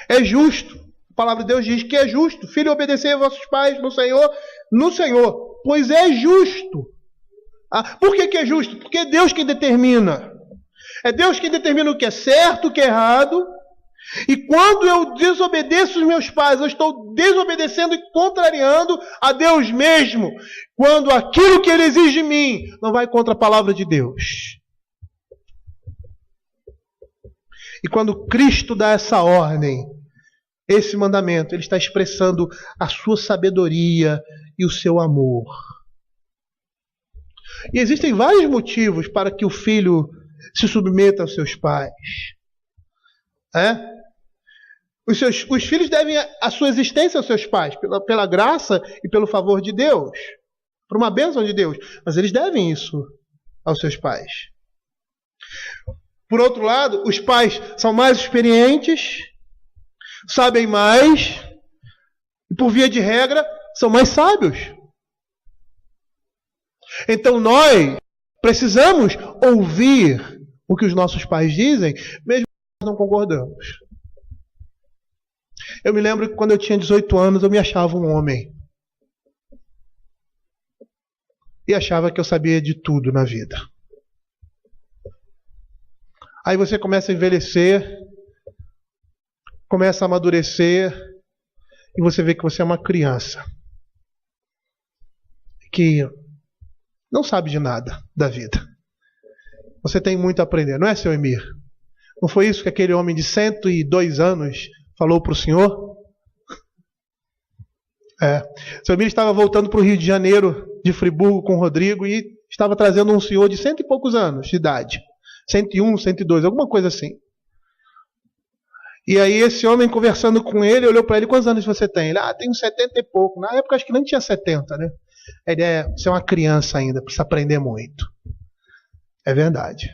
[SPEAKER 1] É justo, a palavra de Deus diz que é justo, filho, obedecer a vossos pais no Senhor, pois é justo. Por que é justo? Porque é Deus quem determina. É Deus quem determina o que é certo, o que é errado. E quando eu desobedeço os meus pais, eu estou desobedecendo e contrariando a Deus mesmo. Quando aquilo que Ele exige de mim não vai contra a palavra de Deus. E quando Cristo dá essa ordem, esse mandamento, Ele está expressando a sua sabedoria e o seu amor. E existem vários motivos para que o filho se submeta aos seus pais. Os filhos devem a sua existência aos seus pais, pela graça e pelo favor de Deus, por uma bênção de Deus. Mas eles devem isso aos seus pais. Por outro lado, os pais são mais experientes, sabem mais, e por via de regra, são mais sábios. Então nós precisamos ouvir o que os nossos pais dizem, mesmo que nós não concordamos. Eu me lembro que quando eu tinha 18 anos, eu me achava um homem. E achava que eu sabia de tudo na vida. Aí você começa a envelhecer, começa a amadurecer, e você vê que você é uma criança que não sabe de nada da vida. Você tem muito a aprender, não é, seu Emir? Não foi isso que aquele homem de 102 anos falou para o senhor? Seu Emir estava voltando para o Rio de Janeiro, de Friburgo, com o Rodrigo, e estava trazendo um senhor de 100 e poucos anos de idade. 101, 102, alguma coisa assim. E aí esse homem, conversando com ele, olhou para ele: quantos anos você tem? Ele: tenho 70 e pouco. Na época acho que nem tinha 70, né? Ele: você é uma criança ainda, precisa aprender muito. É verdade.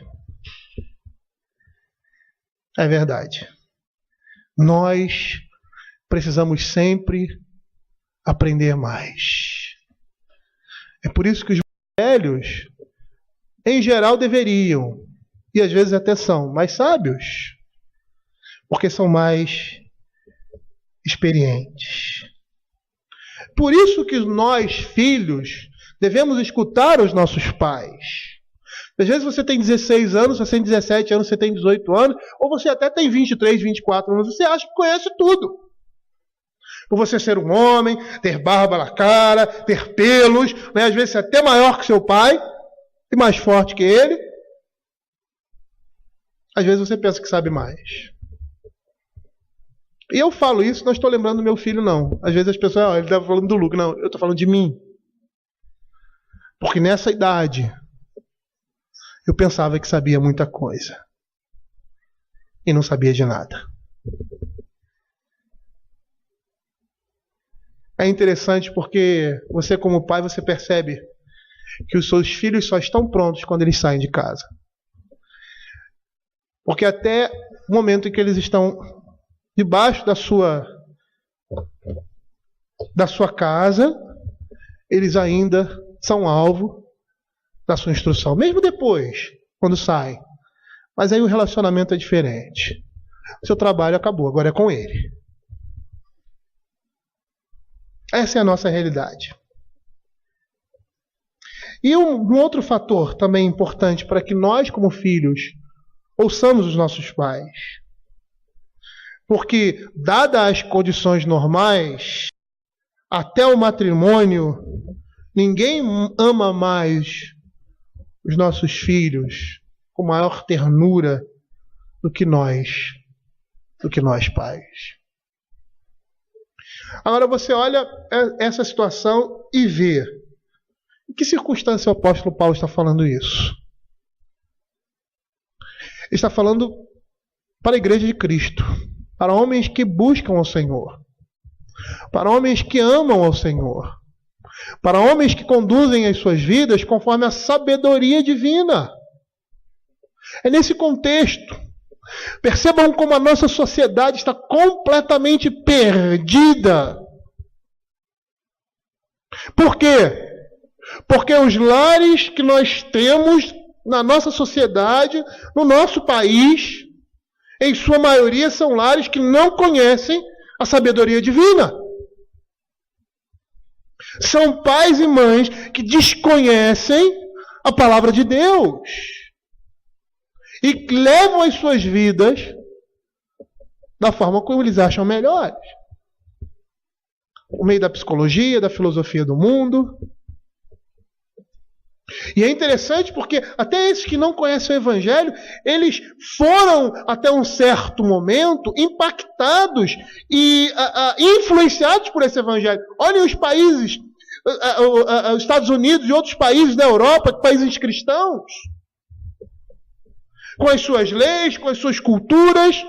[SPEAKER 1] É verdade. Nós precisamos sempre aprender mais. É por isso que os velhos, em geral, deveriam, e às vezes até são, mais sábios, porque são mais experientes. Por isso que nós, filhos, devemos escutar os nossos pais. Às vezes você tem 16 anos, você tem 17 anos, você tem 18 anos, ou você até tem 23, 24 anos, você acha que conhece tudo. Por você ser um homem, ter barba na cara, ter pelos, né? Às vezes você é até maior que seu pai, e mais forte que ele. Às vezes você pensa que sabe mais. E eu falo isso, não estou lembrando do meu filho, não. Às vezes as pessoas, ele estava falando do Luke. Não, eu estou falando de mim. Porque nessa idade, eu pensava que sabia muita coisa. E não sabia de nada. É interessante porque você, como pai, você percebe que os seus filhos só estão prontos quando eles saem de casa. Porque até o momento em que eles estão debaixo da sua casa, eles ainda são alvo da sua instrução. Mesmo depois, quando saem. Mas aí o relacionamento é diferente. O seu trabalho acabou, agora é com ele. Essa é a nossa realidade. E um outro fator também importante para que nós, como filhos, ouçamos os nossos pais. Porque, dadas as condições normais, até o matrimônio, ninguém ama mais os nossos filhos com maior ternura do que nós pais. Agora você olha essa situação e vê. Em que circunstância o apóstolo Paulo está falando isso? Ele está falando para a igreja de Cristo, para homens que buscam ao Senhor, para homens que amam ao Senhor, para homens que conduzem as suas vidas conforme a sabedoria divina. É nesse contexto. Percebam como a nossa sociedade está completamente perdida. Por quê? Porque os lares que nós temos na nossa sociedade, no nosso país, em sua maioria são lares que não conhecem a sabedoria divina. São pais e mães que desconhecem a palavra de Deus. E levam as suas vidas da forma como eles acham melhores. Por meio da psicologia, da filosofia do mundo. E é interessante porque até esses que não conhecem o Evangelho, eles foram até um certo momento impactados e influenciados por esse Evangelho. Olhem os países, os Estados Unidos e outros países da Europa, países cristãos, com as suas leis, com as suas culturas,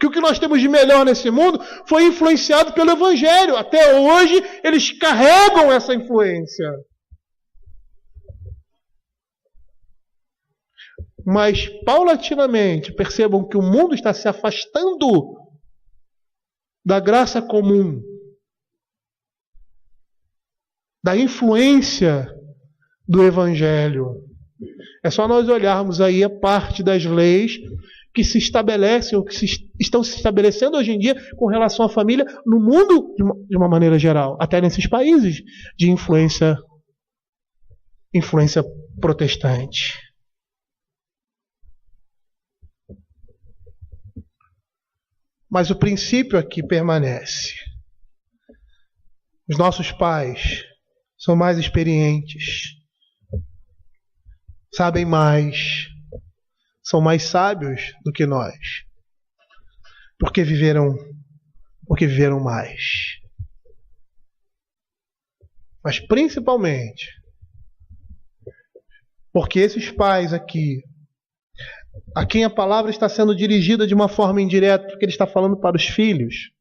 [SPEAKER 1] que o que nós temos de melhor nesse mundo foi influenciado pelo Evangelho. Até hoje, eles carregam essa influência. Mas, paulatinamente, percebam que o mundo está se afastando da graça comum, da influência do Evangelho. É só nós olharmos aí a parte das leis que se estabelecem, ou que estão se estabelecendo hoje em dia com relação à família no mundo de uma maneira geral, até nesses países de influência protestante. Mas o princípio aqui permanece. Os nossos pais são mais experientes, sabem mais, são mais sábios do que nós, porque viveram mais. Mas principalmente porque esses pais aqui, a quem a palavra está sendo dirigida de uma forma indireta, porque ele está falando para os filhos,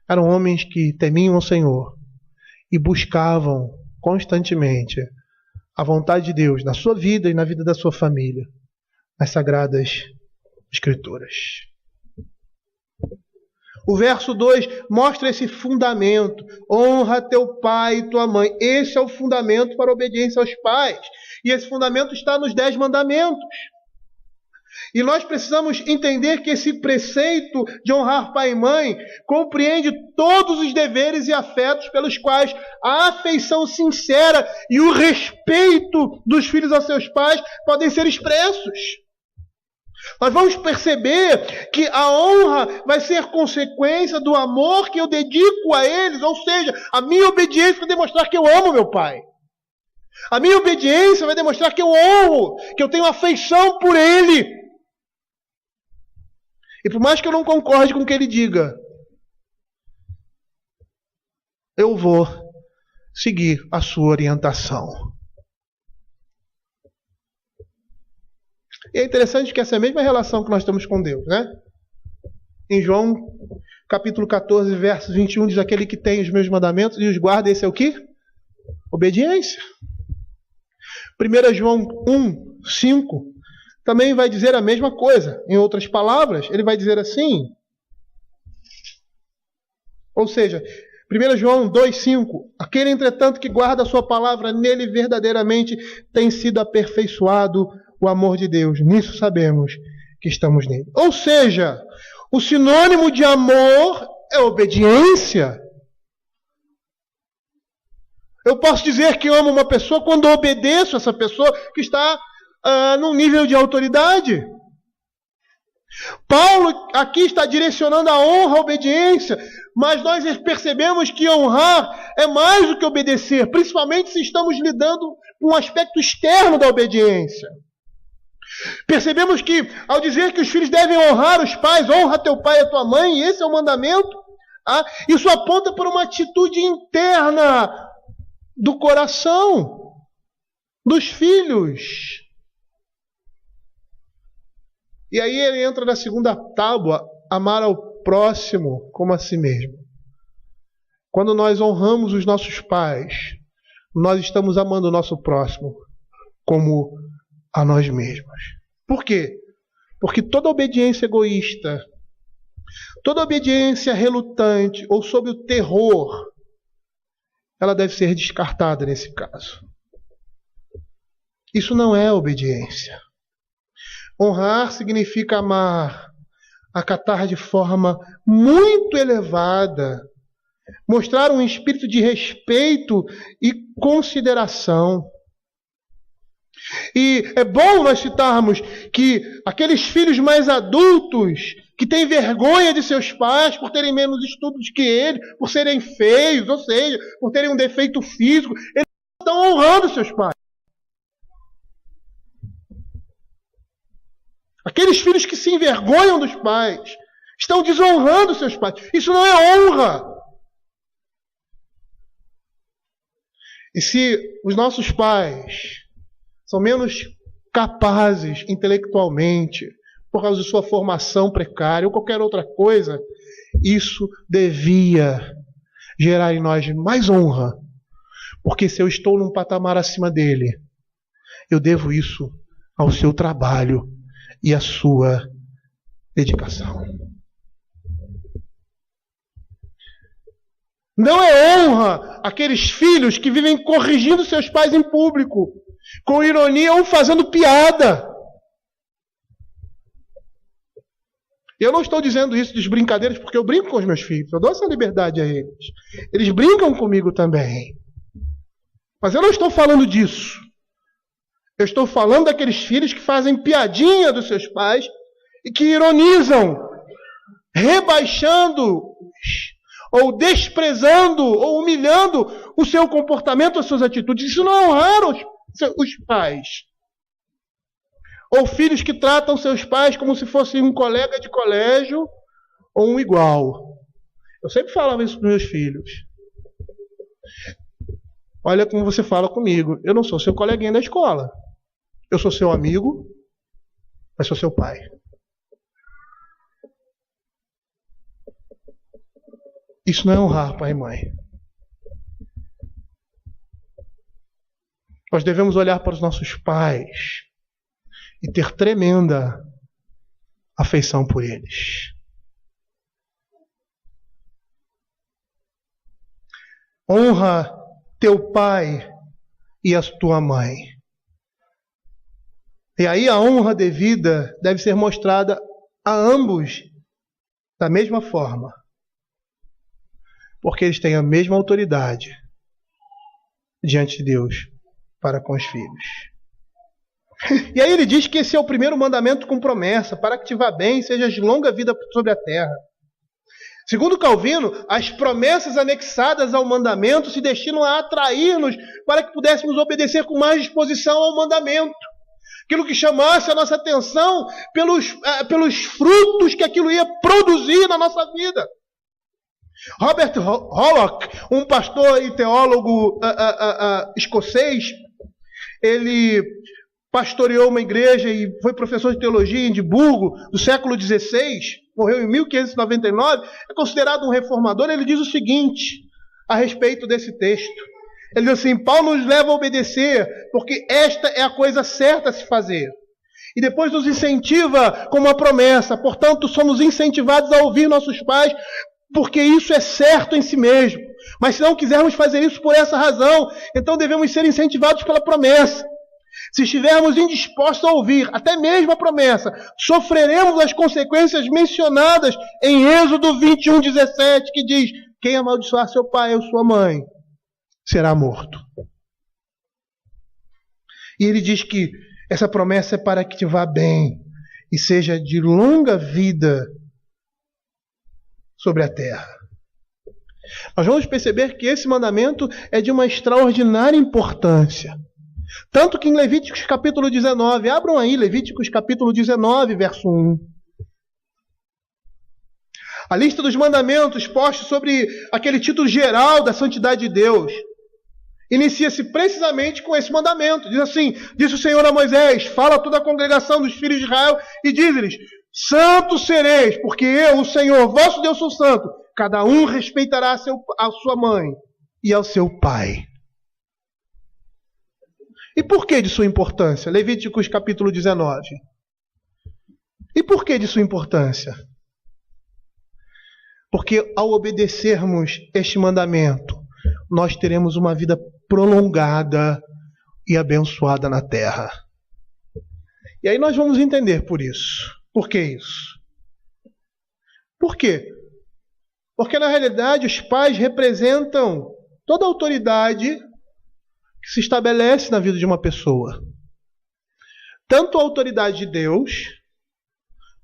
[SPEAKER 1] eram homens que temiam o Senhor e buscavam constantemente a vontade de Deus na sua vida e na vida da sua família, nas Sagradas Escrituras. O verso 2 mostra esse fundamento. Honra teu pai e tua mãe. Esse é o fundamento para a obediência aos pais. E esse fundamento está nos 10 mandamentos. E nós precisamos entender que esse preceito de honrar pai e mãe compreende todos os deveres e afetos pelos quais a afeição sincera e o respeito dos filhos aos seus pais podem ser expressos. Nós vamos perceber que a honra vai ser consequência do amor que eu dedico a eles, ou seja, a minha obediência vai demonstrar que eu amo meu pai. A minha obediência vai demonstrar que eu honro, que eu tenho afeição por ele. E por mais que eu não concorde com o que ele diga, eu vou seguir a sua orientação. E é interessante que essa é a mesma relação que nós temos com Deus, né? Em João, capítulo 14, verso 21, diz: aquele que tem os meus mandamentos e os guarda, esse é o quê? Obediência. 1 João 1, 5, também vai dizer a mesma coisa. Em outras palavras, ele vai dizer assim. Ou seja, 1 João 2, 5, aquele, entretanto, que guarda a sua palavra, nele verdadeiramente tem sido aperfeiçoado o amor de Deus. Nisso sabemos que estamos nele. Ou seja, o sinônimo de amor é obediência. Eu posso dizer que amo uma pessoa quando obedeço essa pessoa que está num nível de autoridade. Paulo aqui está direcionando a honra, a obediência, mas nós percebemos que honrar é mais do que obedecer, principalmente se estamos lidando com um aspecto externo da obediência. Percebemos que, ao dizer que os filhos devem honrar os pais, honra teu pai e a tua mãe, e esse é o mandamento, isso aponta para uma atitude interna do coração dos filhos. E aí ele entra na segunda tábua, amar ao próximo como a si mesmo. Quando nós honramos os nossos pais, nós estamos amando o nosso próximo como a nós mesmos. Por quê? Porque toda obediência egoísta, toda obediência relutante ou sob o terror, ela deve ser descartada nesse caso. Isso não é obediência. Honrar significa amar, acatar de forma muito elevada, mostrar um espírito de respeito e consideração. E é bom nós citarmos que aqueles filhos mais adultos que têm vergonha de seus pais por terem menos estudos que ele, por serem feios, ou seja, por terem um defeito físico, eles estão honrando seus pais. Aqueles filhos que se envergonham dos pais estão desonrando seus pais. Isso não é honra. E se os nossos pais são menos capazes intelectualmente, por causa de sua formação precária ou qualquer outra coisa, isso devia gerar em nós mais honra. Porque se eu estou num patamar acima dele, eu devo isso ao seu trabalho e à sua dedicação. Não é honra aqueles filhos que vivem corrigindo seus pais em público, com ironia ou fazendo piada. Eu não estou dizendo isso de brincadeiras porque eu brinco com os meus filhos, eu dou essa liberdade a eles. Eles brincam comigo também. Mas eu não estou falando disso. Eu estou falando daqueles filhos que fazem piadinha dos seus pais e que ironizam, rebaixando-os, ou desprezando, ou humilhando o seu comportamento, as suas atitudes. Isso não é honrar os pais. Ou filhos que tratam seus pais como se fosse um colega de colégio ou um igual. Eu sempre falava isso para os meus filhos. Olha como você fala comigo. Eu não sou seu coleguinha da escola. Eu sou seu amigo, mas sou seu pai. Isso não é honrar pai e mãe. Nós devemos olhar para os nossos pais e ter tremenda afeição por eles. Honra teu pai e a tua mãe. E aí a honra devida deve ser mostrada a ambos da mesma forma. Porque eles têm a mesma autoridade diante de Deus para com os filhos. E aí ele diz que esse é o primeiro mandamento com promessa, para que te vá bem e sejas de longa vida sobre a terra. Segundo Calvino, as promessas anexadas ao mandamento se destinam a atrair-nos para que pudéssemos obedecer com mais disposição ao mandamento. Aquilo que chamasse a nossa atenção pelos frutos que aquilo ia produzir na nossa vida. Robert Hollock, um pastor e teólogo escocês, ele pastoreou uma igreja e foi professor de teologia em Edimburgo do século XVI, morreu em 1599, é considerado um reformador. Ele diz o seguinte a respeito desse texto. Ele diz assim: Paulo nos leva a obedecer porque esta é a coisa certa a se fazer. E depois nos incentiva com uma promessa. Portanto, somos incentivados a ouvir nossos pais porque isso é certo em si mesmo. Mas se não quisermos fazer isso por essa razão, então devemos ser incentivados pela promessa. Se estivermos indispostos a ouvir até mesmo a promessa, sofreremos as consequências mencionadas em Êxodo 21:17, que diz: quem amaldiçoar seu pai ou sua mãe será morto. E ele diz que essa promessa é para que te vá bem e seja de longa vida sobre a terra. Nós vamos perceber que esse mandamento é de uma extraordinária importância. Tanto que em Levíticos capítulo 19, abram aí Levíticos capítulo 19, verso 1. A lista dos mandamentos postos sobre aquele título geral da santidade de Deus inicia-se precisamente com esse mandamento. Diz assim: disse o Senhor a Moisés, fala a toda a congregação dos filhos de Israel e diz-lhes: santos sereis, porque eu, o Senhor, vosso Deus, sou santo. Cada um respeitará a sua mãe e ao seu pai. E por que de sua importância? Levíticos capítulo 19. E por que de sua importância? Porque ao obedecermos este mandamento, nós teremos uma vida prolongada e abençoada na terra. E aí nós vamos entender por isso. Por que isso? Por quê? Porque na realidade os pais representam toda a autoridade que se estabelece na vida de uma pessoa. Tanto a autoridade de Deus,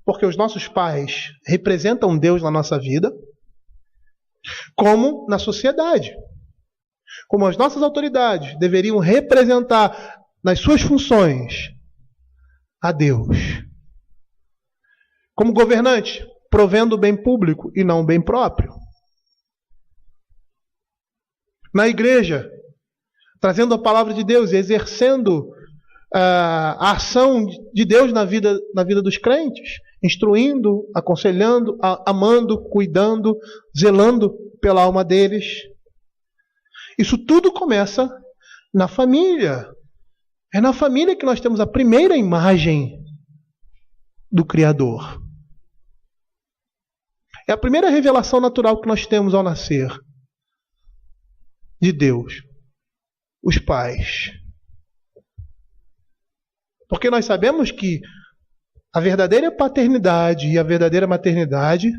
[SPEAKER 1] porque os nossos pais representam Deus na nossa vida, como na sociedade. Como as nossas autoridades deveriam representar nas suas funções a Deus. Como governante, provendo o bem público e não o bem próprio. Na igreja, trazendo a palavra de Deus e exercendo a ação de Deus na vida dos crentes, instruindo, aconselhando, amando, cuidando, zelando pela alma deles. Isso tudo começa na família. É na família que nós temos a primeira imagem do Criador. É a primeira revelação natural que nós temos ao nascer de Deus, os pais. Porque nós sabemos que a verdadeira paternidade e a verdadeira maternidade,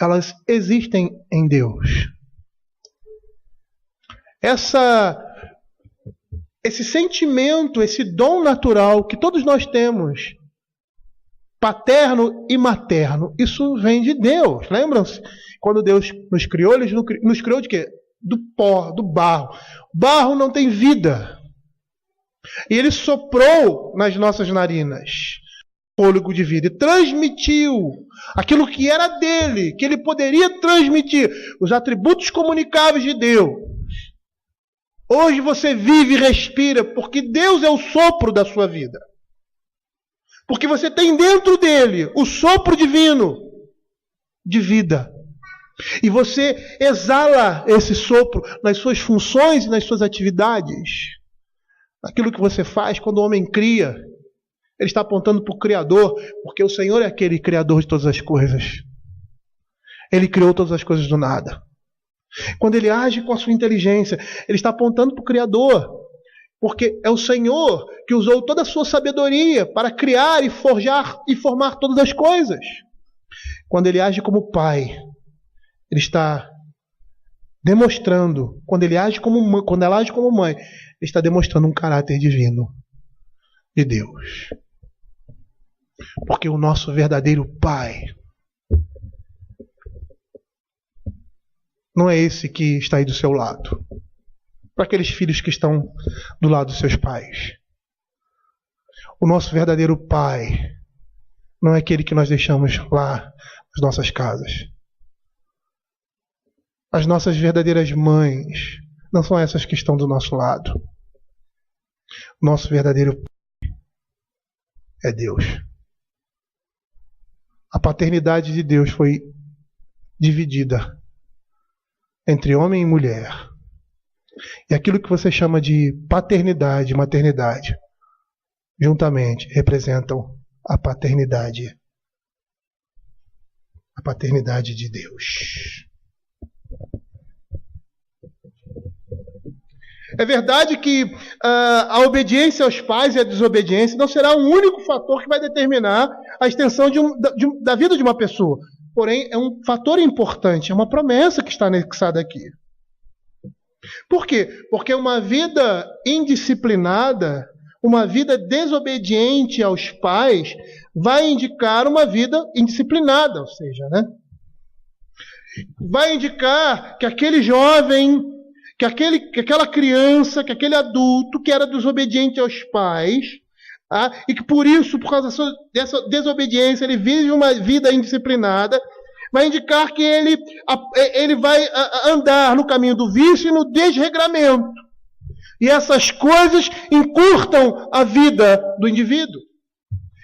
[SPEAKER 1] elas existem em Deus. Esse sentimento, esse dom natural que todos nós temos, paterno e materno, isso vem de Deus. Lembram-se? Quando Deus nos criou, Ele nos criou de quê? Do pó, do barro. Barro não tem vida. E Ele soprou nas nossas narinas fôlego de vida e transmitiu aquilo que era dele, que Ele poderia transmitir, os atributos comunicáveis de Deus. Hoje você vive e respira porque Deus é o sopro da sua vida. Porque você tem dentro dele o sopro divino de vida. E você exala esse sopro nas suas funções e nas suas atividades. Aquilo que você faz quando o homem cria, ele está apontando para o Criador, porque o Senhor é aquele Criador de todas as coisas. Ele criou todas as coisas do nada. Quando ele age com a sua inteligência, ele está apontando para o Criador, porque é o Senhor que usou toda a sua sabedoria para criar e forjar e formar todas as coisas. Quando ele age como pai, ele está demonstrando, quando ela age como mãe, ele está demonstrando um caráter divino de Deus. Porque o nosso verdadeiro pai não é esse que está aí do seu lado. Para aqueles filhos que estão do lado dos seus pais. O nosso verdadeiro pai não é aquele que nós deixamos lá nas nossas casas. As nossas verdadeiras mães não são essas que estão do nosso lado. O nosso verdadeiro pai é Deus. A paternidade de Deus foi dividida entre homem e mulher. E aquilo que você chama de paternidade e maternidade, juntamente representam a paternidade de Deus. É verdade que a obediência aos pais e a desobediência não será o único fator que vai determinar a extensão da vida de uma pessoa. Porém, é um fator importante, é uma promessa que está anexada aqui. Por quê? Porque uma vida indisciplinada, uma vida desobediente aos pais, vai indicar uma vida indisciplinada, ou seja, né? Vai indicar que aquele jovem, que aquela criança, que aquele adulto que era desobediente aos pais, e que por isso, por causa dessa desobediência, ele vive uma vida indisciplinada, vai indicar que ele vai andar no caminho do vício e no desregramento. E essas coisas encurtam a vida do indivíduo.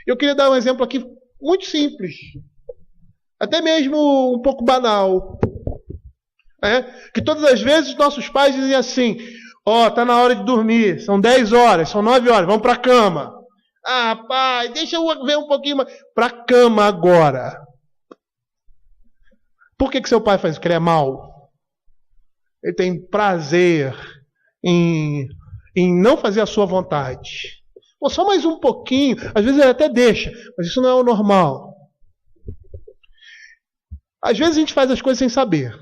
[SPEAKER 1] Eu queria dar um exemplo aqui muito simples, até mesmo um pouco banal. Que todas as vezes nossos pais dizem assim: está na hora de dormir, são 10 horas, são 9 horas, vamos para a cama. Pai, deixa eu ver um pouquinho mais. Para a cama agora. Por que seu pai faz isso? Porque ele é mau. Ele tem prazer em não fazer a sua vontade. Só mais um pouquinho. Às vezes ele até deixa, mas isso não é o normal. Às vezes a gente faz as coisas sem saber.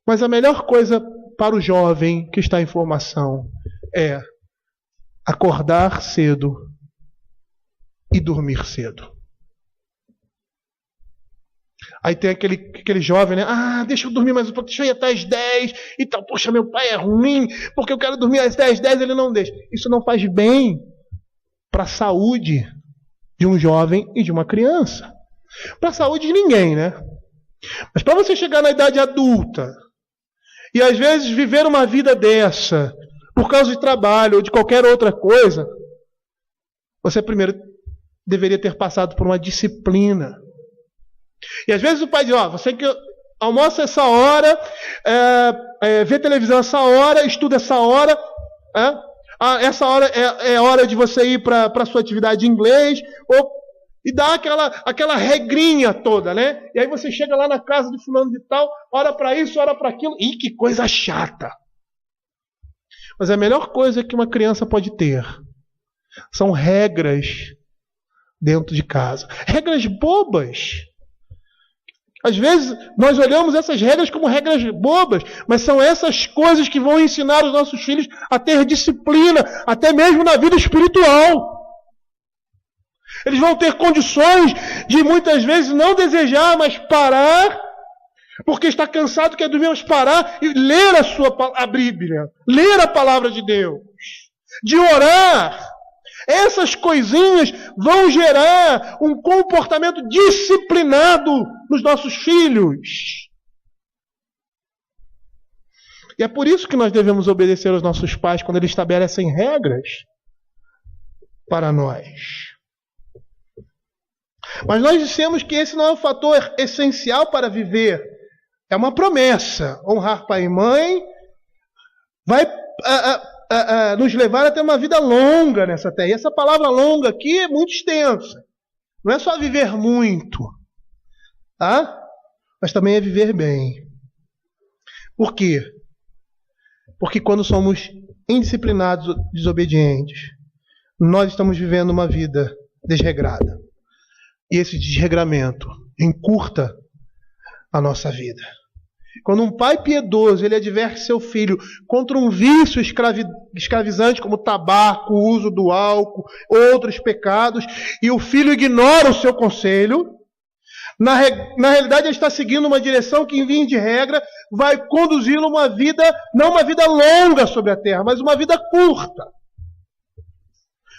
[SPEAKER 1] Mas a melhor coisa para o jovem que está em formação é acordar cedo e dormir cedo. Aí tem aquele jovem, né? Deixa eu dormir mais um pouco, deixa eu ir até às 10 e tal. Poxa, meu pai é ruim, porque eu quero dormir até às 10, ele não deixa. Isso não faz bem para a saúde de um jovem e de uma criança. Para a saúde de ninguém, né? Mas para você chegar na idade adulta e às vezes viver uma vida dessa, por causa de trabalho ou de qualquer outra coisa, você primeiro deveria ter passado por uma disciplina. E às vezes o pai diz, você que almoça essa hora, vê televisão essa hora, estuda essa hora, essa hora é hora de você ir para a sua atividade de inglês, e dá aquela regrinha toda, né? E aí você chega lá na casa de fulano de tal, ora para isso, ora para aquilo, e que coisa chata! Mas a melhor coisa que uma criança pode ter são regras dentro de casa. Regras bobas. Às vezes nós olhamos essas regras como regras bobas, mas são essas coisas que vão ensinar os nossos filhos a ter disciplina, até mesmo na vida espiritual. Eles vão ter condições de muitas vezes não desejar, mas parar, porque está cansado, quer dormir, mas parar e ler a Bíblia, ler a palavra de Deus, de orar. Essas coisinhas vão gerar um comportamento disciplinado nos nossos filhos. E é por isso que nós devemos obedecer aos nossos pais quando eles estabelecem regras para nós. Mas nós dissemos que esse não é um fator essencial para viver. É uma promessa. Honrar pai e mãe vai nos levar a ter uma vida longa nessa terra. E essa palavra longa aqui é muito extensa. Não é só viver muito, tá? Mas também é viver bem. Por quê? Porque quando somos indisciplinados, desobedientes, nós estamos vivendo uma vida desregrada. E esse desregramento encurta a nossa vida. Quando um pai piedoso ele adverte seu filho contra um vício escravizante como o tabaco, o uso do álcool, outros pecados, e o filho ignora o seu conselho, na realidade ele está seguindo uma direção que, em via de regra, vai conduzi-lo a uma vida, não uma vida longa sobre a terra, mas uma vida curta.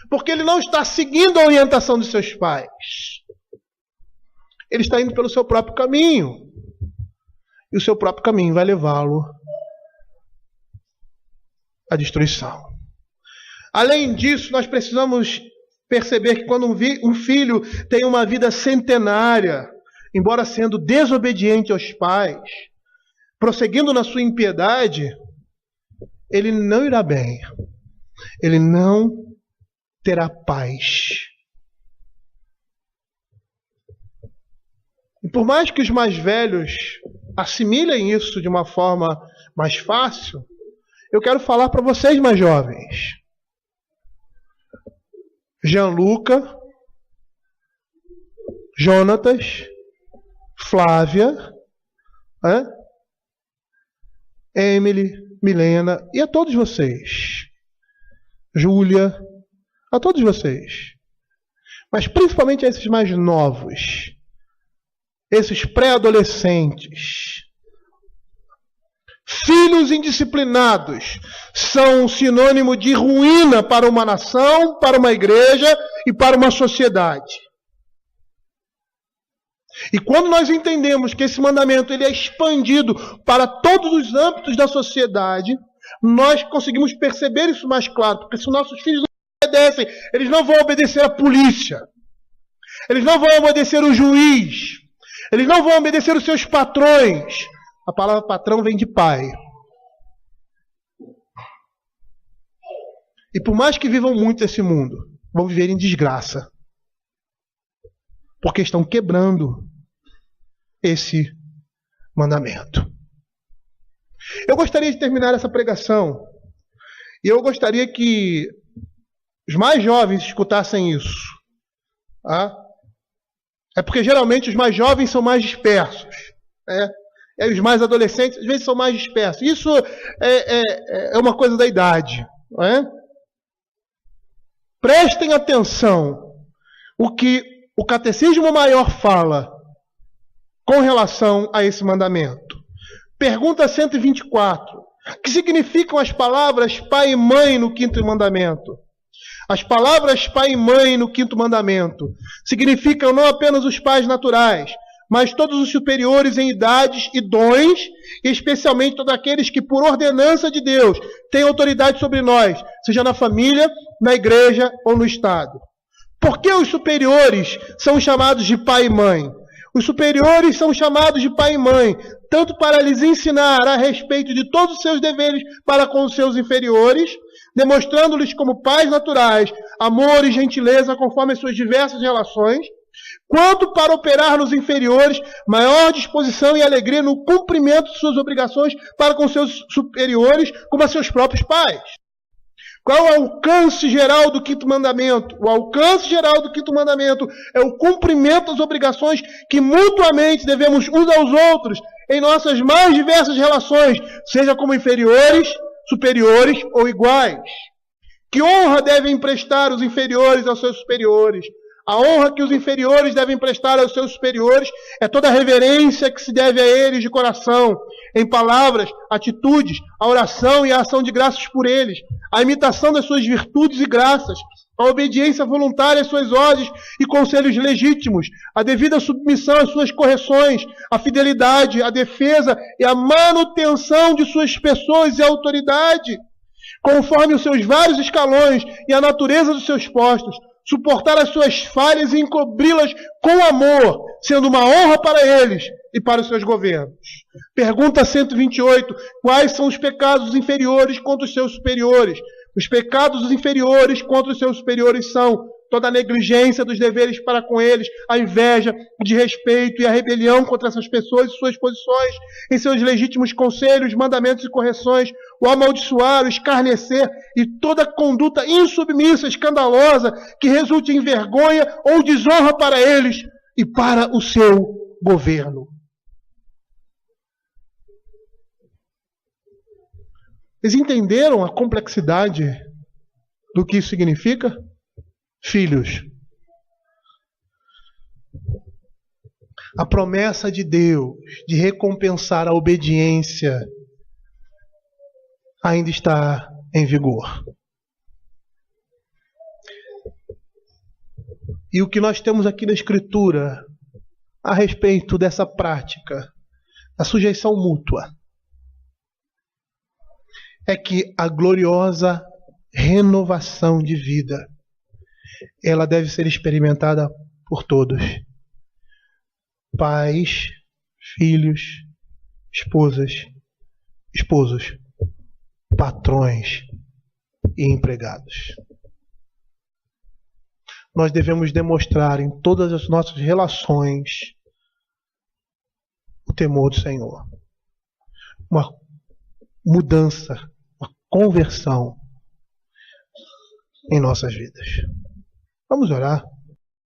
[SPEAKER 1] Porque ele não está seguindo a orientação de seus pais. Ele está indo pelo seu próprio caminho. E o seu próprio caminho vai levá-lo à destruição. Além disso, nós precisamos perceber que quando um filho tem uma vida centenária, embora sendo desobediente aos pais, prosseguindo na sua impiedade, ele não irá bem. Ele não terá paz. E por mais que os mais velhos assimilem isso de uma forma mais fácil, eu quero falar para vocês mais jovens. Gianluca, Jonatas, Flávia, Emily, Milena e a todos vocês. Júlia, a todos vocês. Mas principalmente a esses mais novos. Esses pré-adolescentes, filhos indisciplinados, são sinônimo de ruína para uma nação, para uma igreja e para uma sociedade. E quando nós entendemos que esse mandamento ele é expandido para todos os âmbitos da sociedade, nós conseguimos perceber isso mais claro, porque se os nossos filhos não obedecem, eles não vão obedecer à polícia, eles não vão obedecer o juiz, eles não vão obedecer os seus patrões. A palavra patrão vem de pai. E por mais que vivam muito esse mundo, vão viver em desgraça. Porque estão quebrando esse mandamento. Eu gostaria de terminar essa pregação. E eu gostaria que os mais jovens escutassem isso. Tá? É porque geralmente os mais jovens são mais dispersos. E os mais adolescentes às vezes são mais dispersos. Isso é uma coisa da idade. Não é? Prestem atenção o que o Catecismo Maior fala com relação a esse mandamento. Pergunta 124. O que significam as palavras pai e mãe no quinto mandamento? As palavras pai e mãe no quinto mandamento significam não apenas os pais naturais, mas todos os superiores em idades e dons, e especialmente todos aqueles que, por ordenança de Deus, têm autoridade sobre nós, seja na família, na igreja ou no Estado. Por que os superiores são chamados de pai e mãe? Os superiores são chamados de pai e mãe, tanto para lhes ensinar a respeito de todos os seus deveres para com os seus inferiores, demonstrando-lhes como pais naturais, amor e gentileza conforme as suas diversas relações, quanto para operar nos inferiores maior disposição e alegria no cumprimento de suas obrigações para com seus superiores, como a seus próprios pais. Qual é o alcance geral do quinto mandamento? O alcance geral do quinto mandamento é o cumprimento das obrigações que mutuamente devemos uns aos outros em nossas mais diversas relações, seja como inferiores, superiores ou iguais. Que honra devem prestar os inferiores aos seus superiores? A honra que os inferiores devem prestar aos seus superiores é toda a reverência que se deve a eles de coração, em palavras, atitudes, a oração e a ação de graças por eles, a imitação das suas virtudes e graças, a obediência voluntária às suas ordens e conselhos legítimos, a devida submissão às suas correções, a fidelidade, a defesa e a manutenção de suas pessoas e autoridade, conforme os seus vários escalões e a natureza dos seus postos, suportar as suas falhas e encobri-las com amor, sendo uma honra para eles e para os seus governos. Pergunta 128. Quais são os pecados dos inferiores contra os seus superiores? Os pecados dos inferiores contra os seus superiores são toda a negligência dos deveres para com eles, a inveja, o desrespeito e a rebelião contra essas pessoas e suas posições, em seus legítimos conselhos, mandamentos e correções, o amaldiçoar, o escarnecer e toda conduta insubmissa, escandalosa, que resulte em vergonha ou desonra para eles e para o seu governo. Eles entenderam a complexidade do que isso significa? Filhos, a promessa de Deus de recompensar a obediência ainda está em vigor. E o que nós temos aqui na Escritura a respeito dessa prática, da sujeição mútua, é que a gloriosa renovação de vida, ela deve ser experimentada por todos. Pais, filhos, esposas, esposos, patrões e empregados. Nós devemos demonstrar em todas as nossas relações o temor do Senhor. Uma mudança, uma conversão em nossas vidas. Vamos orar.